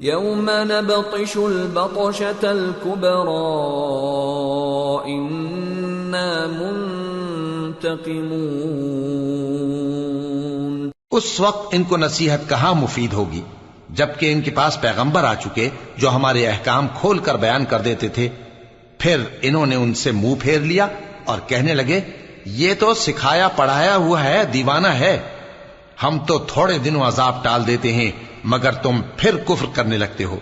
A: يَوْمَ نَبْطِشُ الْبَطْشَةَ الْكُبْرَى إِنَّا منتقمون۔
B: اس وقت ان کو نصیحت کہاں مفید ہوگی جبکہ ان کے پاس پیغمبر آ چکے جو ہمارے احکام کھول کر بیان کر دیتے تھے۔ پھر انہوں نے ان سے منہ پھیر لیا اور کہنے لگے یہ تو سکھایا پڑھایا ہوا ہے، دیوانہ ہے، ہم تو تھوڑے دنوں عذاب ٹال دیتے ہیں مگر تم پھر کفر کرنے لگتے ہو۔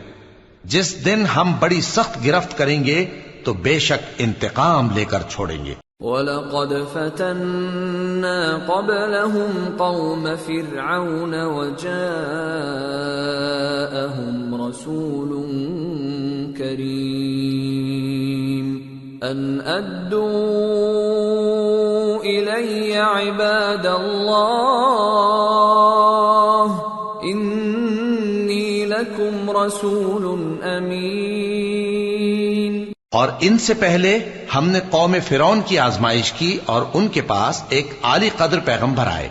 B: جس دن ہم بڑی سخت گرفت کریں گے تو بے شک انتقام لے کر چھوڑیں گے۔
A: وَلَقَدْ فَتَنَّا قَبْلَهُمْ قَوْمَ فِرْعَوْنَ وَجَاءَهُمْ رَسُولٌ كَرِيمٌ أَنْ أَدُّوا إِلَيَّ عِبَادَ اللَّهِ إِنِّي لَكُمْ رَسُولٌ أَمِينٌ۔
B: اور ان سے پہلے ہم نے قوم فرعون کی آزمائش کی اور ان کے پاس ایک عالی قدر پیغمبر آئے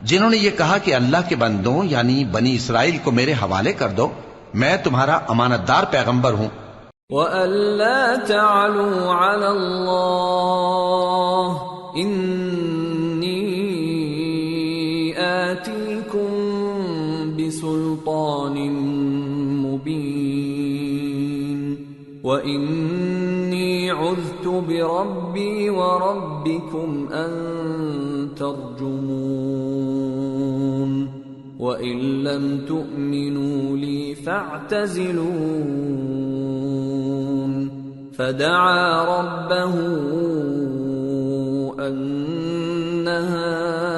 B: جنہوں نے یہ کہا کہ اللہ کے بندوں یعنی بنی اسرائیل کو میرے حوالے کر دو، میں تمہارا امانت دار پیغمبر ہوں۔
A: وَأَلَّا تَعْلُوا عَلَى اللَّهِ إِنِّي آتِيكُم بِسُلْطَانٍ مُبِينٍ وَإِنِّي عُذْتُ بِرَبِّي وَرَبِّكُمْ أَن تَرْجُمُونِ وَإِن لَّمْ تُؤْمِنُوا لِي فَاعْتَزِلُونِ فَدَعَا رَبَّهُ أَنَّ هَٰؤُلَاءِ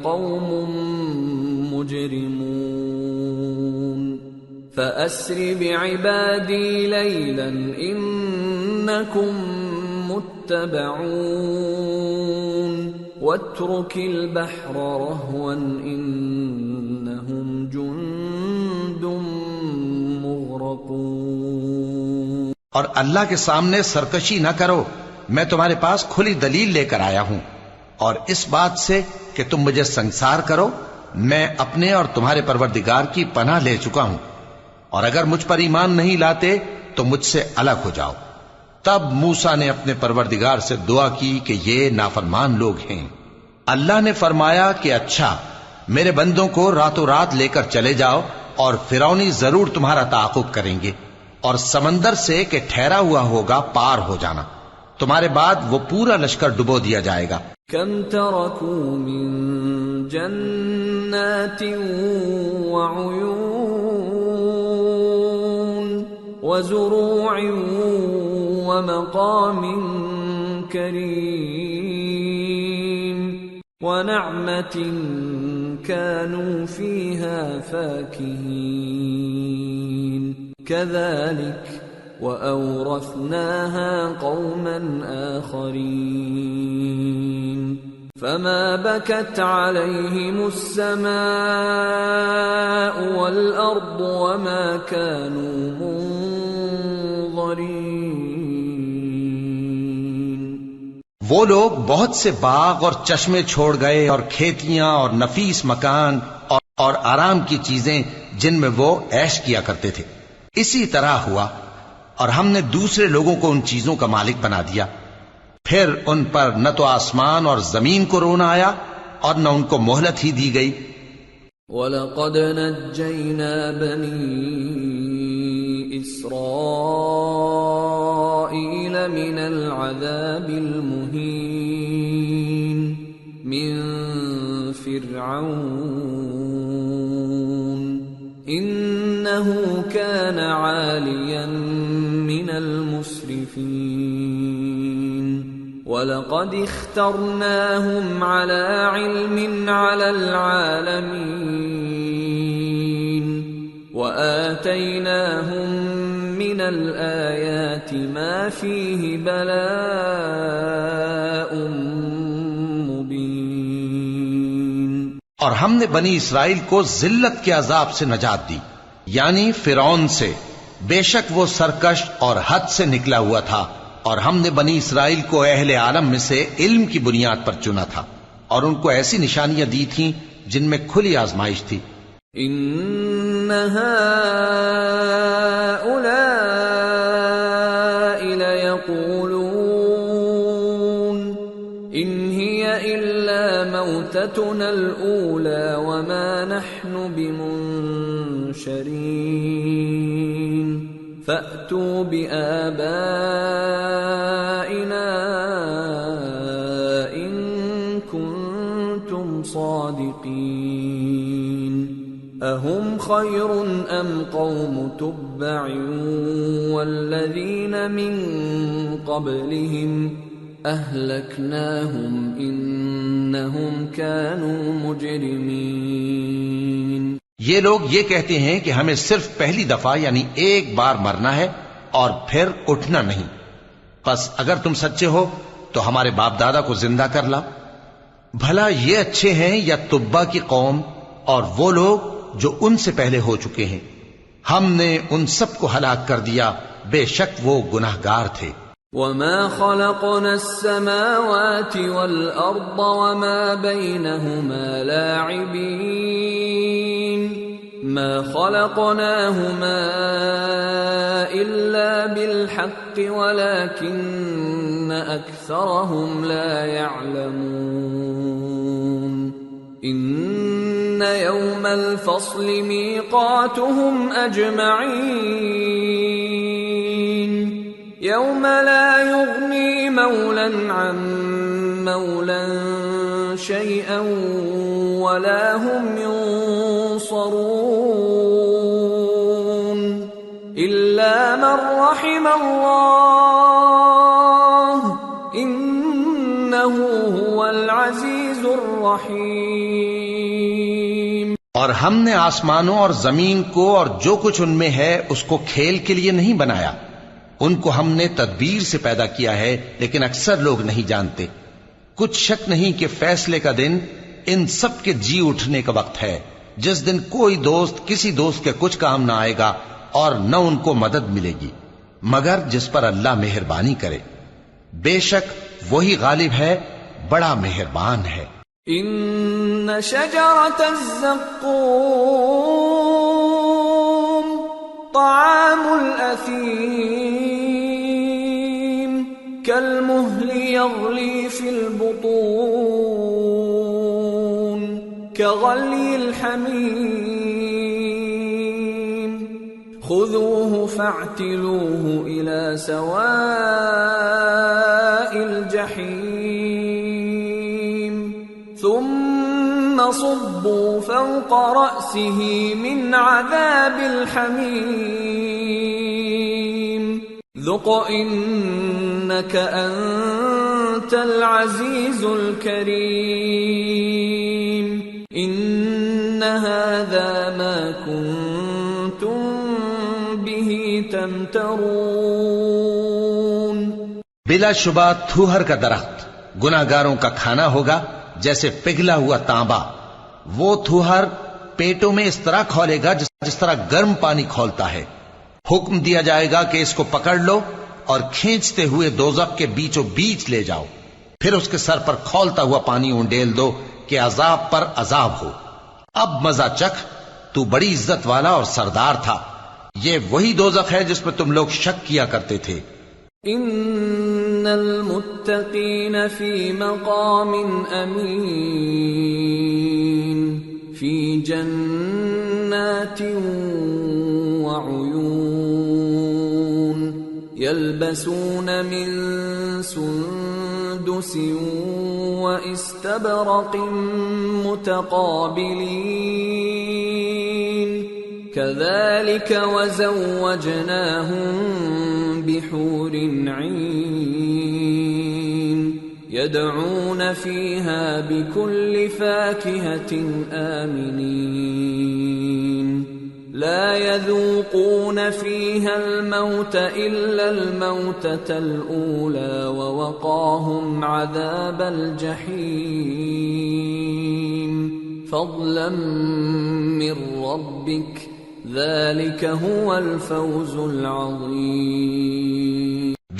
A: قَوْمٌ مُجْرِمُونَ فَأَسْرِ بِعِبَادِي لَيْلًا إِنَّكُمْ مُتَّبَعُونَ وَاتْرُكِ الْبَحْرَ رَهْوًا إِنَّهُمْ جُندٌ مُغْرَقُونَ۔
B: اور اللہ کے سامنے سرکشی نہ کرو، میں تمہارے پاس کھلی دلیل لے کر آیا ہوں، اور اس بات سے کہ تم مجھے سنسار کرو، میں اپنے اور تمہارے پروردگار کی پناہ لے چکا ہوں، اور اگر مجھ پر ایمان نہیں لاتے تو مجھ سے الگ ہو جاؤ۔ تب موسیٰ نے اپنے پروردگار سے دعا کی کہ یہ نافرمان لوگ ہیں۔ اللہ نے فرمایا کہ اچھا، میرے بندوں کو راتوں رات لے کر چلے جاؤ، اور فرعونی ضرور تمہارا تعاقب کریں گے، اور سمندر سے کہ ٹھہرا ہوا ہوگا پار ہو جانا، تمہارے بعد وہ پورا لشکر ڈبو دیا جائے گا۔
A: کم ترکوا من جنات وعیون وزروع ومقام کریم ونعمة كانوا فيها فاكهين كذلك وأورثناها قوما آخرين فما بكت عليهم السماء والأرض وما كانوا منظرين۔
B: وہ لوگ بہت سے باغ اور چشمے چھوڑ گئے، اور کھیتیاں اور نفیس مکان اور آرام کی چیزیں جن میں وہ عیش کیا کرتے تھے۔ اسی طرح ہوا، اور ہم نے دوسرے لوگوں کو ان چیزوں کا مالک بنا دیا، پھر ان پر نہ تو آسمان اور زمین کو رونا آیا اور نہ ان کو مہلت ہی دی گئی۔
A: وَلَقَدْ نَجَّيْنَا بَنِي إِسْرَائِيلَ مِنَ الْعَذَابِ الْمُهِينِ مِنْ فِرْعَوْنَ إِنَّهُ كَانَ عَالِيًا مِنَ الْمُسْرِفِينَ وَلَقَدِ اخْتَرْنَاهُمْ عَلَى عِلْمٍ عَلَى الْعَالَمِينَ وَآتَيْنَاهُمْ مِنَ الْآيَاتِ مَا فِيهِ بَلَاءٌ مُبِينٌ۔
B: اور ہم نے بنی اسرائیل کو ذلت کے عذاب سے نجات دی، یعنی فرعون سے، بے شک وہ سرکش اور حد سے نکلا ہوا تھا، اور ہم نے بنی اسرائیل کو اہل عالم میں سے علم کی بنیاد پر چنا تھا، اور ان کو ایسی نشانیاں دی تھیں جن میں کھلی آزمائش تھی۔
A: ان هؤلاء ليقولون ان هي الا موتتنا الاولى وما نحن بمنشرين فأتوا بآبائنا إن كنتم صادقين أهم خير أم قوم تبع والذين من قبلهم أهلكناهم إنهم كانوا مجرمين۔
B: یہ لوگ یہ کہتے ہیں کہ ہمیں صرف پہلی دفعہ یعنی ایک بار مرنا ہے اور پھر اٹھنا نہیں، پس اگر تم سچے ہو تو ہمارے باپ دادا کو زندہ کر لاؤ۔ بھلا یہ اچھے ہیں یا تبا کی قوم اور وہ لوگ جو ان سے پہلے ہو چکے ہیں؟ ہم نے ان سب کو ہلاک کر دیا، بے شک وہ گناہگار تھے۔
A: وَمَا خَلَقْنَا السَّمَاوَاتِ وَالْأَرْضَ وَمَا بَيْنَهُمَا لَاعِبِينَ مَا خَلَقْنَاهُمَا إِلَّا بِالْحَقِّ وَلَكِنَّ أَكْثَرَهُمْ لَا يَعْلَمُونَ إِنَّ يَوْمَ الْفَصْلِ مِيقَاتُهُمْ أَجْمَعِينَ يوم لا يغني مولا عن مولا شيئا ولا هم ينصرون إلا من رحم الله إنه هو العزيز الرحيم۔
B: اور ہم نے آسمانوں اور زمین کو اور جو کچھ ان میں ہے اس کو کھیل کے لیے نہیں بنایا، ان کو ہم نے تدبیر سے پیدا کیا ہے، لیکن اکثر لوگ نہیں جانتے۔ کچھ شک نہیں کہ فیصلے کا دن ان سب کے جی اٹھنے کا وقت ہے، جس دن کوئی دوست کسی دوست کے کچھ کام نہ آئے گا اور نہ ان کو مدد ملے گی مگر جس پر اللہ مہربانی کرے۔ بے شک وہی غالب ہے، بڑا مہربان ہے۔
A: إن شجرة الزقوم طعام الأثيم كالمهل يغلي في البطون كغلي الحميم خذوه فاعتلوه إلى سواء الجحيم ثم صبوا فوق رأسه من عذاب الحميم ذق إنك أنت العزيز الكريم إن هذا ما كنتم به تمترون.
B: بلا شبہ تھوہر کا درخت گناہگاروں کا کھانا ہوگا جیسے پگھلا ہوا تانبا. وہ تھوہر پیٹوں میں اس طرح کھولے گا جس طرح گرم پانی کھولتا ہے. حکم دیا جائے گا کہ اس کو پکڑ لو اور کھینچتے ہوئے دوزخ کے بیچوں بیچ لے جاؤ. پھر اس کے سر پر کھولتا ہوا پانی اونڈیل دو کہ عذاب پر عذاب ہو. اب مزہ چکھ، تو بڑی عزت والا اور سردار تھا. یہ وہی دوزخ ہے جس میں تم لوگ شک کیا کرتے تھے.
A: ان المتقین فی مقام امین فی جنات وعیون یلبسون من سندس واستبرق متقابلین كذلك وزوجناهم بحور عين يدعون فيها بكل فاكهة آمنين لا يذوقون فيها الموت إلا الموتة الأولى ووقاهم عذاب الجحيم فضلا من ربك ذلك هو الفوز العظیم.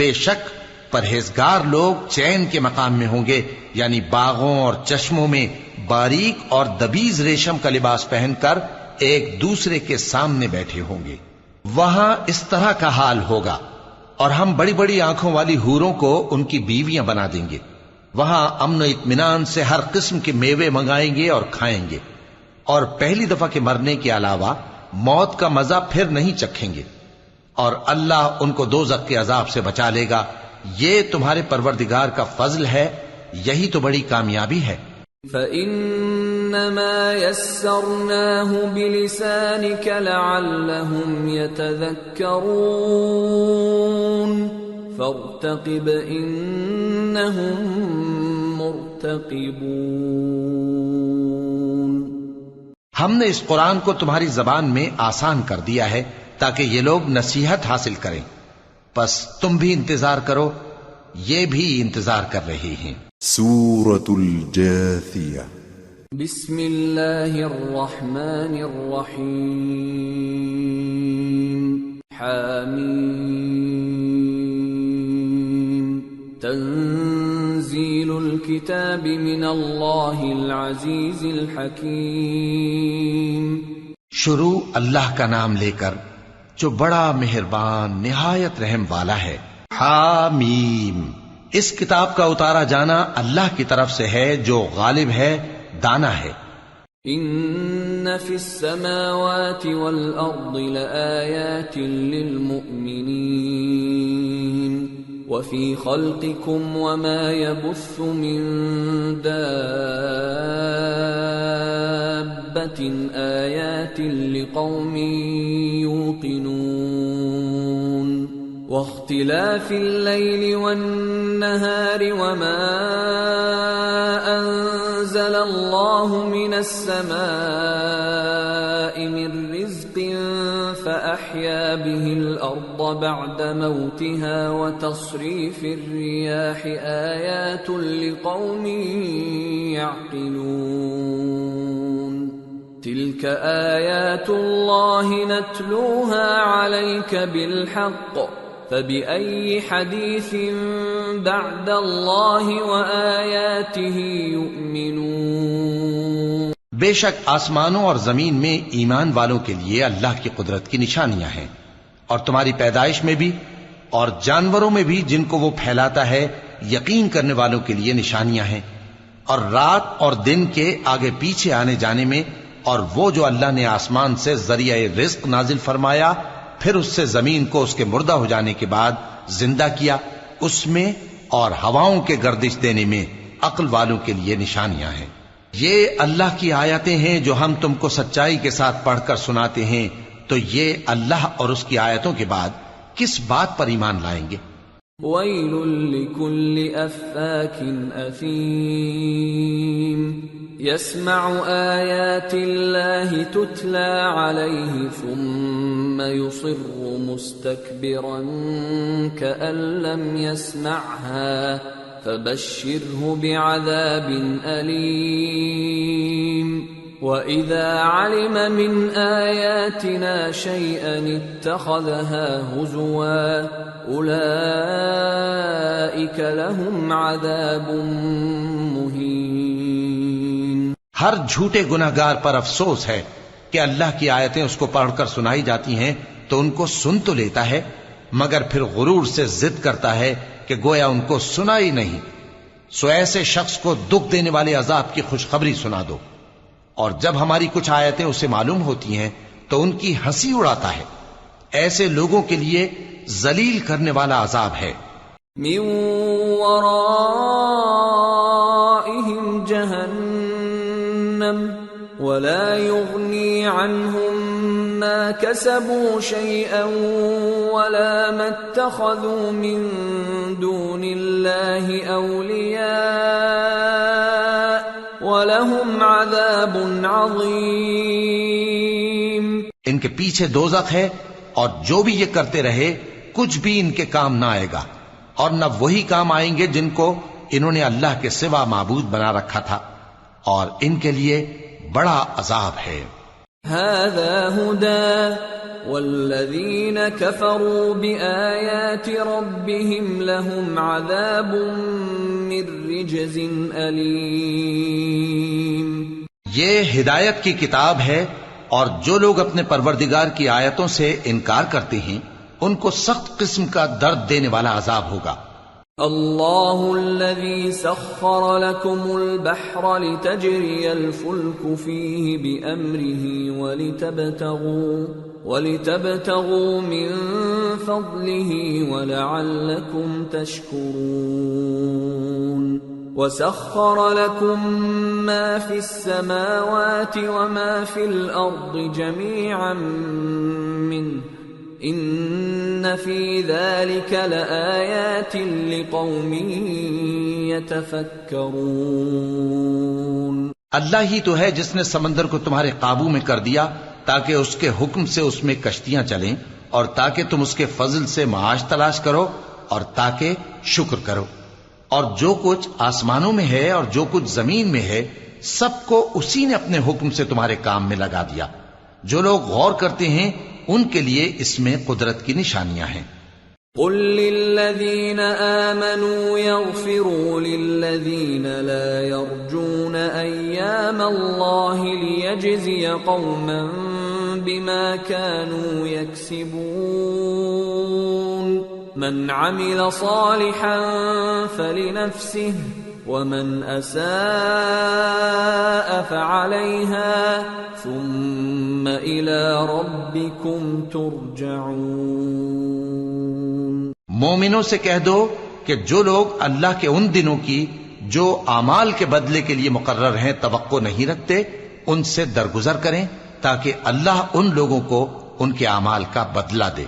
B: بے شک پرہیزگار لوگ چین کے مقام میں ہوں گے، یعنی باغوں اور چشموں میں باریک اور دبیز ریشم کا لباس پہن کر ایک دوسرے کے سامنے بیٹھے ہوں گے. وہاں اس طرح کا حال ہوگا، اور ہم بڑی بڑی آنکھوں والی حوروں کو ان کی بیویاں بنا دیں گے. وہاں امن و اطمینان سے ہر قسم کے میوے منگائیں گے اور کھائیں گے، اور پہلی دفعہ کے مرنے کے علاوہ موت کا مزہ پھر نہیں چکھیں گے. اور اللہ ان کو دوزخ کے عذاب سے بچا لے گا. یہ تمہارے پروردگار کا فضل ہے، یہی تو بڑی کامیابی ہے.
A: فَإِنَّمَا يَسَّرْنَاهُ بِلِسَانِكَ لَعَلَّهُمْ يَتَذَكَّرُونَ فَارْتَقِبْ إِنَّهُمْ مُرْتَقِبُونَ.
B: ہم نے اس قرآن کو تمہاری زبان میں آسان کر دیا ہے تاکہ یہ لوگ نصیحت حاصل کریں. پس تم بھی انتظار کرو، یہ بھی انتظار کر رہے ہیں.
C: سورة الجاثیہ.
A: بسم اللہ الرحمن الرحیم. حامیم. تنزیل الكتاب من اللہ العزیز الحکیم.
B: شروع اللہ کا نام لے کر جو بڑا مہربان نہایت رحم والا ہے. حامیم. اس کتاب کا اتارا جانا اللہ کی طرف سے ہے جو غالب ہے، دانا ہے.
A: ان فی السماوات والارض لآیات للمؤمنین وفی خلقکم وما يبث من دابة آیات لقوم یوقنون واختلاف الليل والنهار وما أنزل الله من السماء من رزق فأحيا به الأرض بعد موتها وتصريف الرياح آيات لقوم يعقلون تلك آيات الله نتلوها عليك بالحق فبأي حديث بعد اللہ وآیاتہ یؤمنون۔
B: بے شک آسمانوں اور زمین میں ایمان والوں کے لیے اللہ کی قدرت کی نشانیاں ہیں، اور تمہاری پیدائش میں بھی اور جانوروں میں بھی جن کو وہ پھیلاتا ہے یقین کرنے والوں کے لیے نشانیاں ہیں، اور رات اور دن کے آگے پیچھے آنے جانے میں، اور وہ جو اللہ نے آسمان سے ذریعہ رزق نازل فرمایا پھر اس سے زمین کو اس کے مردہ ہو جانے کے بعد زندہ کیا، اس میں اور ہواؤں کے گردش دینے میں عقل والوں کے لیے نشانیاں ہیں۔ یہ اللہ کی آیتیں ہیں جو ہم تم کو سچائی کے ساتھ پڑھ کر سناتے ہیں، تو یہ اللہ اور اس کی آیتوں کے بعد کس بات پر ایمان لائیں گے؟
A: وَيْلٌ لِكُلِّ أَفَّاكٍ أَثِيمٍ يَسْمَعُ آيَاتِ اللَّهِ تُتْلَى عَلَيْهِ ثُمَّ يُصِرُّ مُسْتَكْبِرًا كَأَن لَّمْ يَسْمَعْهَا فَبَشِّرْهُ بِعَذَابٍ أَلِيمٍ وَإِذَا عَلِمَ مِنْ آيَاتِنَا شَيْئًا اتَّخَذَهَا هُزُوًا أُولَئِكَ لَهُمْ عَذَابٌ مُهِينٌ۔
B: ہر جھوٹے گناہگار پر افسوس ہے کہ اللہ کی آیتیں اس کو پڑھ کر سنائی جاتی ہیں تو ان کو سن تو لیتا ہے مگر پھر غرور سے ضد کرتا ہے کہ گویا ان کو سنا ہی نہیں۔ سو ایسے شخص کو دکھ دینے والے عذاب کی خوشخبری سنا دو، اور جب ہماری کچھ آیتیں اسے معلوم ہوتی ہیں تو ان کی ہنسی اڑاتا ہے۔ ایسے لوگوں کے لیے ذلیل کرنے والا عذاب ہے۔
A: من ورائهم جہنم ولا يغني عنهم ما كسبوا شيئا ولا ما اتخذوا من دون الله أولياء وَلَهُمْ عَذَابٌ عَظِيمٌ۔
B: ان کے پیچھے دوزخ ہے، اور جو بھی یہ کرتے رہے کچھ بھی ان کے کام نہ آئے گا، اور نہ وہی کام آئیں گے جن کو انہوں نے اللہ کے سوا معبود بنا رکھا تھا، اور ان کے لیے بڑا عذاب ہے۔
A: هَذَا هُدًى وَالَّذِينَ كَفَرُوا بِآيَاتِ رَبِّهِمْ لَهُمْ عَذَابٌ مِّن رِّجْزٍ أَلِيمٌ۔
B: یہ ہدایت کی کتاب ہے، اور جو لوگ اپنے پروردگار کی آیتوں سے انکار کرتے ہیں ان کو سخت قسم کا درد دینے والا عذاب ہوگا۔
A: اللہ الذی سخر لکم البحر لتجری الفلک فیہ بأمرہ ولتبتغوا من فضلہ ولعلکم تشکرون، وسخر لكم ما في السماوات وما في الأرض جميعا منه إن في ذلك لآيات لقوم يتفكرون۔
B: اللہ ہی تو ہے جس نے سمندر کو تمہارے قابو میں کر دیا تاکہ اس کے حکم سے اس میں کشتیاں چلیں، اور تاکہ تم اس کے فضل سے معاش تلاش کرو، اور تاکہ شکر کرو۔ اور جو کچھ آسمانوں میں ہے اور جو کچھ زمین میں ہے سب کو اسی نے اپنے حکم سے تمہارے کام میں لگا دیا۔ جو لوگ غور کرتے ہیں ان کے لیے اس میں قدرت کی نشانیاں ہیں۔
A: قل للذین آمنوا یغفروا للذین لا یرجون ایام اللہ لیجزی قوما بما كانوا یکسبون، من عمل صالحا فلنفسه ومن اساء فعليها ثم الى ربكم ترجعون۔
B: مومنوں سے کہہ دو کہ جو لوگ اللہ کے ان دنوں کی جو اعمال کے بدلے کے لیے مقرر ہیں توقع نہیں رکھتے ان سے درگزر کریں تاکہ اللہ ان لوگوں کو ان کے اعمال کا بدلہ دے۔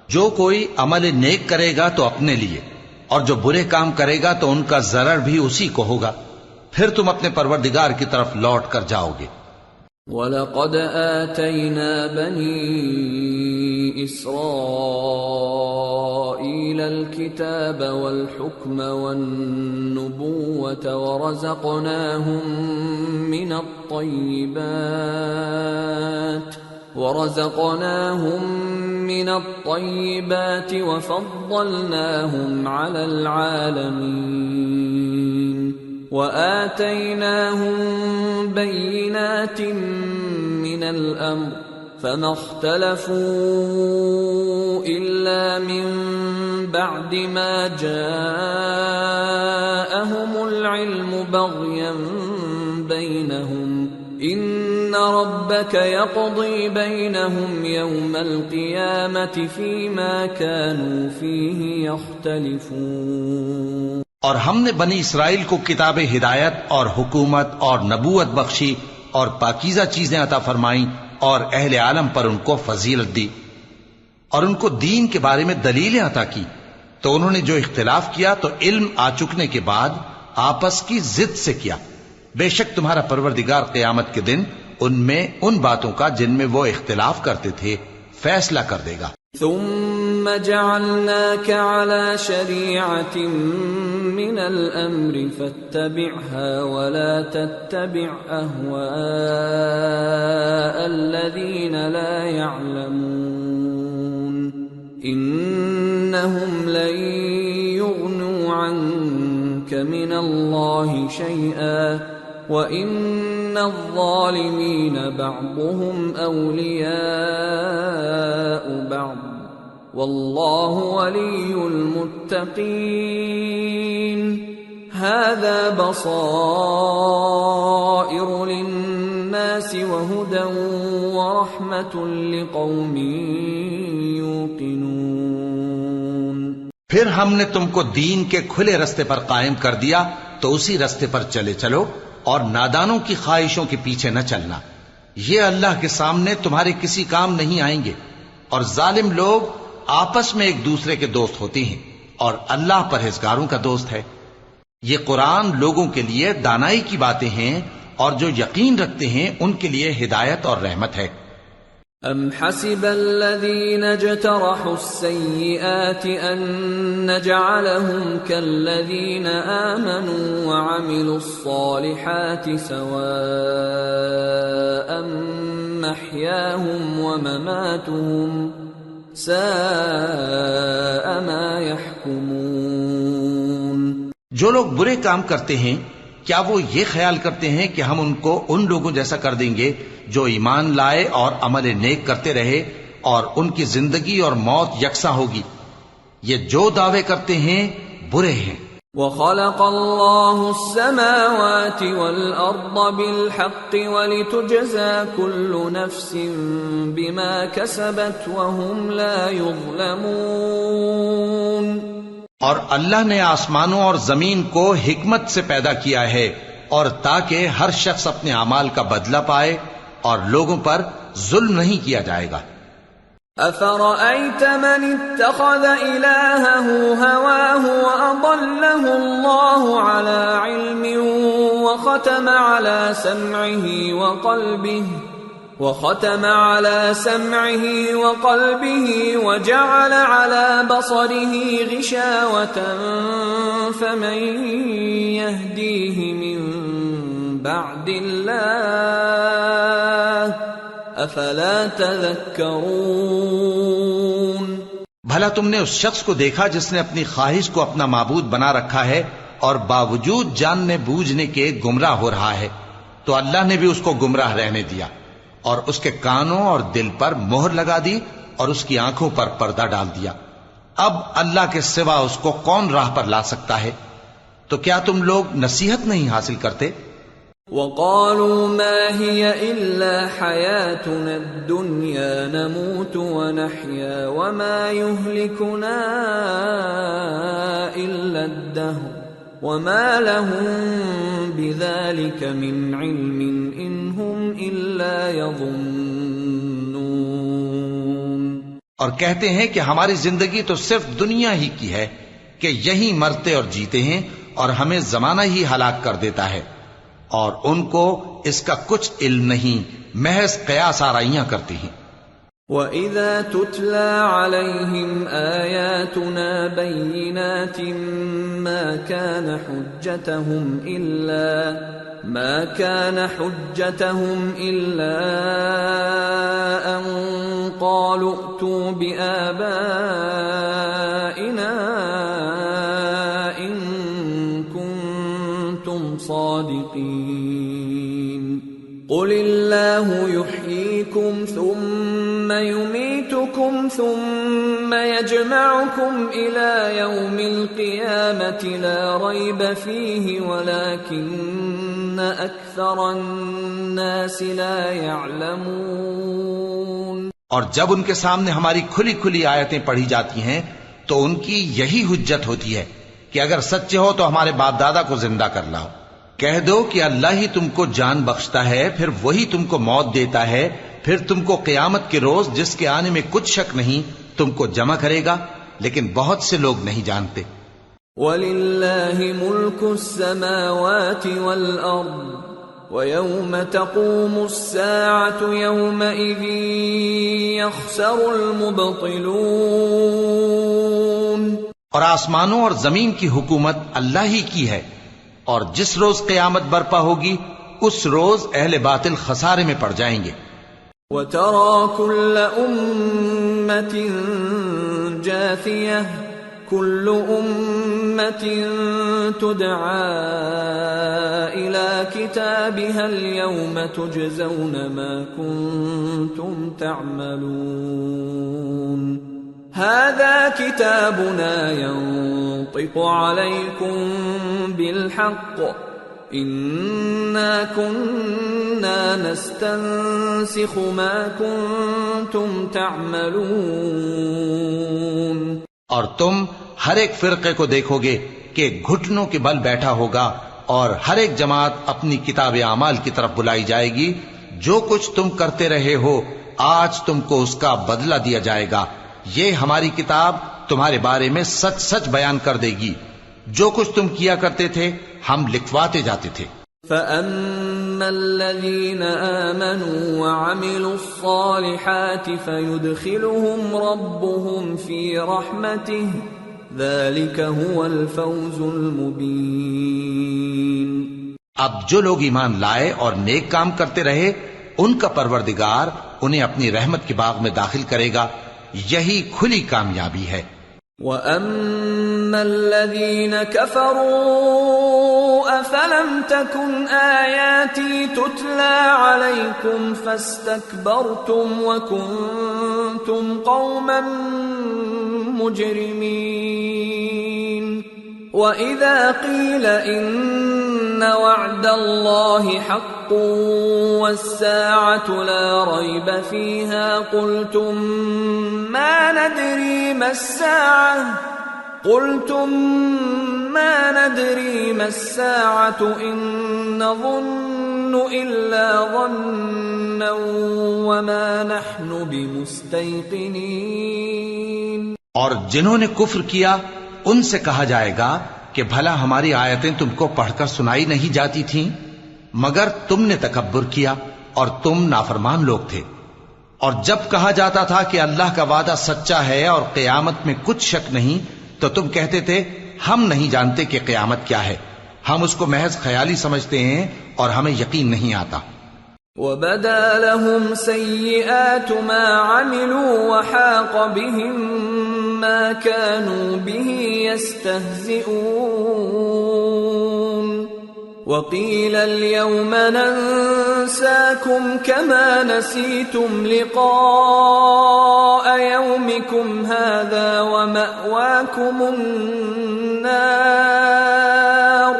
B: جو کوئی عمل نیک کرے گا تو اپنے لیے، اور جو برے کام کرے گا تو ان کا ضرر بھی اسی کو ہوگا، پھر تم اپنے پروردگار کی طرف لوٹ کر جاؤ گے۔
A: وَلَقَدْ آتَيْنَا بَنِي إِسْرَائِيلَ الْكِتَابَ وَالْحُكْمَ وَالنُّبُوَّةَ ورزقناهم من الطيبات وفضلناهم على العالمين وآتيناهم بينات من الأمر فما اختلفوا إلا من بعد ما جاءهم العلم بغيا بينهم إن ربك يقضي بينهم يوم القيامة فيما كانوا فيه يختلفون۔
B: اور ہم نے بنی اسرائیل کو کتاب ہدایت اور حکومت اور نبوت بخشی اور پاکیزہ چیزیں عطا فرمائیں اور اہل عالم پر ان کو فضیلت دی اور ان کو دین کے بارے میں دلیلیں عطا کی، تو انہوں نے جو اختلاف کیا تو علم آ چکنے کے بعد آپس کی ضد سے کیا۔ بے شک تمہارا پروردگار قیامت کے دن ان میں ان باتوں کا جن میں وہ اختلاف کرتے تھے فیصلہ کر دے گا۔
A: ثم جعلناك على شريعة من الأمر فاتبعها ولا تتبع أهواء الذين لا يعلمون إنهم لن يغنوا عنك من الله شيئا وَإِنَّ الظَّالِمِينَ بَعْضُهُمْ أَوْلِيَاءُ بَعْضٍ وَاللَّهُ وَلِيُّ الْمُتَّقِينَ هَذَا بَصَائِرُ لِلنَّاسِ وَهُدًى وَرَحْمَةٌ لِقَوْمٍ يُوقِنُونَ۔
B: پھر ہم نے تم کو دین کے کھلے رستے پر قائم کر دیا تو اسی رستے پر چلے چلو اور نادانوں کی خواہشوں کے پیچھے نہ چلنا، یہ اللہ کے سامنے تمہارے کسی کام نہیں آئیں گے، اور ظالم لوگ آپس میں ایک دوسرے کے دوست ہوتے ہیں اور اللہ پرہیزگاروں کا دوست ہے۔ یہ قرآن لوگوں کے لیے دانائی کی باتیں ہیں اور جو یقین رکھتے ہیں ان کے لیے ہدایت اور رحمت ہے۔
A: أَمْ حَسِبَ الَّذِينَ اجْتَرَحُوا السَّيِّئَاتِ أَن نَّجْعَلَهُمْ كَالَّذِينَ آمَنُوا وَعَمِلُوا الصَّالِحَاتِ سَوَاءً مَّحْيَاهُمْ وَمَمَاتُهُمْ سَاءَ مَا يَحْكُمُونَ۔
B: جو لوگ برے کام کرتے ہیں کیا وہ یہ خیال کرتے ہیں کہ ہم ان کو ان لوگوں جیسا کر دیں گے جو ایمان لائے اور عمل نیک کرتے رہے اور ان کی زندگی اور موت یکساں ہوگی؟ یہ جو دعوے کرتے ہیں برے ہیں۔
A: وَخَلَقَ اللَّهُ السَّمَاوَاتِ وَالْأَرْضَ بِالْحَقِّ وَلِتُجْزَى كُلُّ نَفْسٍ بِمَا كَسَبَتْ وَهُمْ لَا يُظْلَمُونَ۔
B: اور اللہ نے آسمانوں اور زمین کو حکمت سے پیدا کیا ہے اور تاکہ ہر شخص اپنے اعمال کا بدلہ پائے اور لوگوں پر ظلم نہیں کیا جائے گا۔
A: أَفَرَأَيْتَ مَنِ اتَّخَذَ إِلَٰهَهُ هَوَاهُ وَأَضَلَّهُ اللَّهُ عَلَىٰ عِلْمٍ وَخَتَمَ عَلَىٰ سَمْعِهِ وَقَلْبِهِ وَجَعَلَ عَلَىٰ بَصَرِهِ غِشَاوَةً فَمَن يَهْدِيهِ مِن بَعْدِ اللَّهِ أَفَلَا تَذَكَّرُونَ۔
B: بھلا تم نے اس شخص کو دیکھا جس نے اپنی خواہش کو اپنا معبود بنا رکھا ہے اور باوجود جاننے بوجھنے کے گمراہ ہو رہا ہے؟ تو اللہ نے بھی اس کو گمراہ رہنے دیا اور اس کے کانوں اور دل پر مہر لگا دی اور اس کی آنکھوں پر پردہ ڈال دیا۔ اب اللہ کے سوا اس کو کون راہ پر لا سکتا ہے؟ تو کیا تم لوگ نصیحت نہیں حاصل کرتے؟
A: وَقَالُوا مَا هِيَ إِلَّا حَيَاتُنَا الدُّنْيَا نَمُوتُ وَنَحْيَا وَمَا يُهْلِكُنَا إِلَّا الدَّهْرُ وَمَا لَهُم بِذَلِكَ مِنْ عِلْمٍ إِنْ هُمْ إِلَّا يَظُنُّونَ۔
B: اور کہتے ہیں کہ ہماری زندگی تو صرف دنیا ہی کی ہے کہ یہیں مرتے اور جیتے ہیں اور ہمیں زمانہ ہی ہلاک کر دیتا ہے، اور ان کو اس کا کچھ علم نہیں، محض قیاس آرائیاں کرتی ہیں۔
A: وَإِذَا تُتْلَى عَلَيْهِمْ آيَاتُنَا بَيِّنَاتٍ مَا كَانَ حُجَّتَهُمْ ما كان حجتهم إلا أن قالوا ائتوا بآبائنا إن كنتم صادقين قل الله يحييكم ثم يميتكم ثم يجمعكم إلى يوم القيامة لا ريب فيه ولكن أكثر الناس لا يعلمون۔
B: اور جب ان کے سامنے ہماری کھلی کھلی آیتیں پڑھی جاتی ہیں تو ان کی یہی حجت ہوتی ہے کہ اگر سچے ہو تو ہمارے باپ دادا کو زندہ کر لاؤ۔ کہہ دو کہ اللہ ہی تم کو جان بخشتا ہے، پھر وہی تم کو موت دیتا ہے، پھر تم کو قیامت کے روز جس کے آنے میں کچھ شک نہیں تم کو جمع کرے گا، لیکن بہت سے لوگ نہیں جانتے۔
A: وَلِلَّهِ مُلْكُ السَّمَاوَاتِ وَالْأَرْضِ وَيَوْمَ تَقُومُ السَّاعَةُ يَوْمَئِذٍ يَخْسَرُ الْمُبْطِلُونَ۔
B: اور آسمانوں اور زمین کی حکومت اللہ ہی کی ہے، اور جس روز قیامت برپا ہوگی اس روز اہل باطل خسارے میں پڑ جائیں گے۔
A: وَتَرَى كُلَّ أُمَّةٍ جَاثِيَةً كُلُّ أُمَّةٍ تُدْعَى إِلَى كِتَابِهَا الْيَوْمَ تُجْزَوْنَ مَا كُنتُمْ تَعْمَلُونَ هَذَا كِتَابُنَا يَنطِقُ عَلَيْكُمْ بِالْحَقِّ إِنَّا كُنَّا نَسْتَنسِخُ مَا كُنتُمْ تَعْمَلُونَ۔
B: اور تم ہر ایک فرقے کو دیکھو گے کہ گھٹنوں کے بل بیٹھا ہوگا، اور ہر ایک جماعت اپنی کتاب اعمال کی طرف بلائی جائے گی۔ جو کچھ تم کرتے رہے ہو آج تم کو اس کا بدلہ دیا جائے گا۔ یہ ہماری کتاب تمہارے بارے میں سچ سچ بیان کر دے گی۔ جو کچھ تم کیا کرتے تھے ہم لکھواتے جاتے تھے۔
A: فَأَمَّا الَّذِينَ آمَنُوا وَعَمِلُوا الصَّالِحَاتِ فَيُدْخِلُهُمْ رَبُّهُمْ فِي رَحْمَتِهِ ذَلِكَ هُوَ الْفَوْزُ الْمُبِينُ۔
B: اب جو لوگ ایمان لائے اور نیک کام کرتے رہے ان کا پروردگار انہیں اپنی رحمت کے باغ میں داخل کرے گا، یہی کھلی کامیابی ہے۔
A: وَأَمَّا الَّذِينَ كَفَرُوا أَفَلَمْ تَكُنْ آيَاتِي تُتْلَى عَلَيْكُمْ فَاسْتَكْبَرْتُمْ وَكُنْتُمْ قَوْمًا مُجْرِمِينَ وَإِذَا قِيلَ إِنَّ وَعْدَ اللَّهِ حَقٌّ وَالسَّاعَةُ لَا رَيْبَ فِيهَا قُلْتُمْ مَا نَدْرِي مَا السَّاعَةُ إِن نَّظُنُّ إِلَّا ظَنًّا وَمَا نَحْنُ بِمُسْتَيْقِنِينَ۔
B: اور جنہوں نے کفر کیا ان سے کہا جائے گا کہ بھلا ہماری آیتیں تم کو پڑھ کر سنائی نہیں جاتی تھیں؟ مگر تم نے تکبر کیا اور تم نافرمان لوگ تھے۔ اور جب کہا جاتا تھا کہ اللہ کا وعدہ سچا ہے اور قیامت میں کچھ شک نہیں تو تم کہتے تھے ہم نہیں جانتے کہ قیامت کیا ہے، ہم اس کو محض خیالی سمجھتے ہیں اور ہمیں یقین نہیں آتا۔
A: وَبَدَا لَهُمْ سَيِّئَاتُ مَا عَمِلُوا وَحَاقَ بِهِمْ مَا كَانُوا بِهِ يَسْتَهْزِئُونَ وَقِيلَ الْيَوْمَ نَنسَاكُمْ كَمَا نَسِيتُمْ لِقَاءَ يَوْمِكُمْ هَذَا وَمَأْوَاكُمُ النَّارُ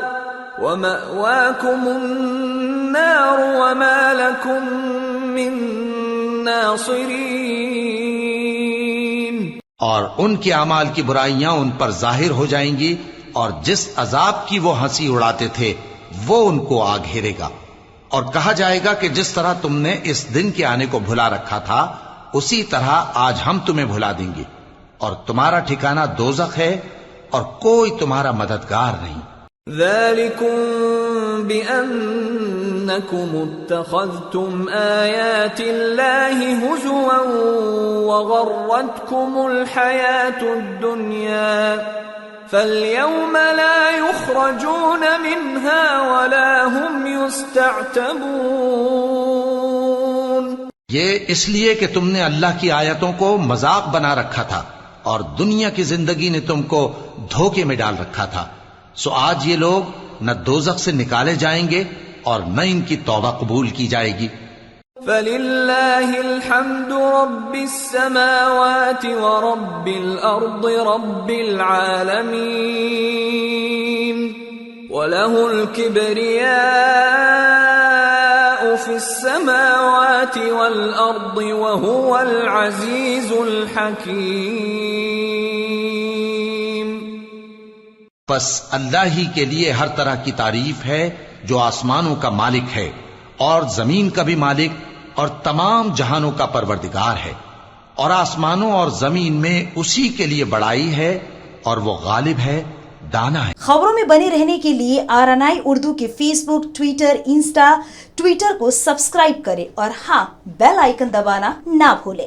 A: وَمَا لَكُمْ مِن نَاصِرِينَ۔
B: اور ان کے اعمال کی برائیاں ان پر ظاہر ہو جائیں گی، اور جس عذاب کی وہ ہنسی اڑاتے تھے وہ ان کو آ گھیرے گا۔ اور کہا جائے گا کہ جس طرح تم نے اس دن کے آنے کو بھلا رکھا تھا اسی طرح آج ہم تمہیں بھلا دیں گے، اور تمہارا ٹھکانہ دوزخ ہے اور کوئی تمہارا مددگار نہیں۔
A: ذَلِكُمْ بِأَنَّكُمُ اتَّخَذْتُمْ آيَاتِ اللَّهِ هُزُوًا وَغَرَّتْكُمُ الْحَيَاةُ الدُّنْيَا فَالْيَوْمَ لَا يُخْرَجُونَ مِنْهَا وَلَا هُمْ يُسْتَعْتَبُونَ۔
B: یہ اس لیے کہ تم نے اللہ کی آیتوں کو مذاق بنا رکھا تھا اور دنیا کی زندگی نے تم کو دھوکے میں ڈال رکھا تھا، سو آج یہ لوگ نہ دوزخ سے نکالے جائیں گے اور نہ ان کی توبہ قبول کی جائے گی۔
A: فَلِلَّهِ الْحَمْدُ رَبِّ السَّمَاوَاتِ وَرَبِّ الْأَرْضِ رَبِّ الْعَالَمِينَ وَلَهُ الْكِبْرِيَاءُ فِي السَّمَاوَاتِ وَالْأَرْضِ وَهُوَ الْعَزِيزُ الْحَكِيمُ۔
B: پس اللہ ہی کے لیے ہر طرح کی تعریف ہے جو آسمانوں کا مالک ہے اور زمین کا بھی مالک اور تمام جہانوں کا پروردگار ہے، اور آسمانوں اور زمین میں اسی کے لیے بڑائی ہے اور وہ غالب ہے، دانا ہے۔
D: خبروں میں بنے رہنے کے لیے RNI اردو کے فیس بک، ٹویٹر، انسٹا، ٹویٹر کو سبسکرائب کریں اور ہاں بیل آئیکن دبانا نہ بھولیں۔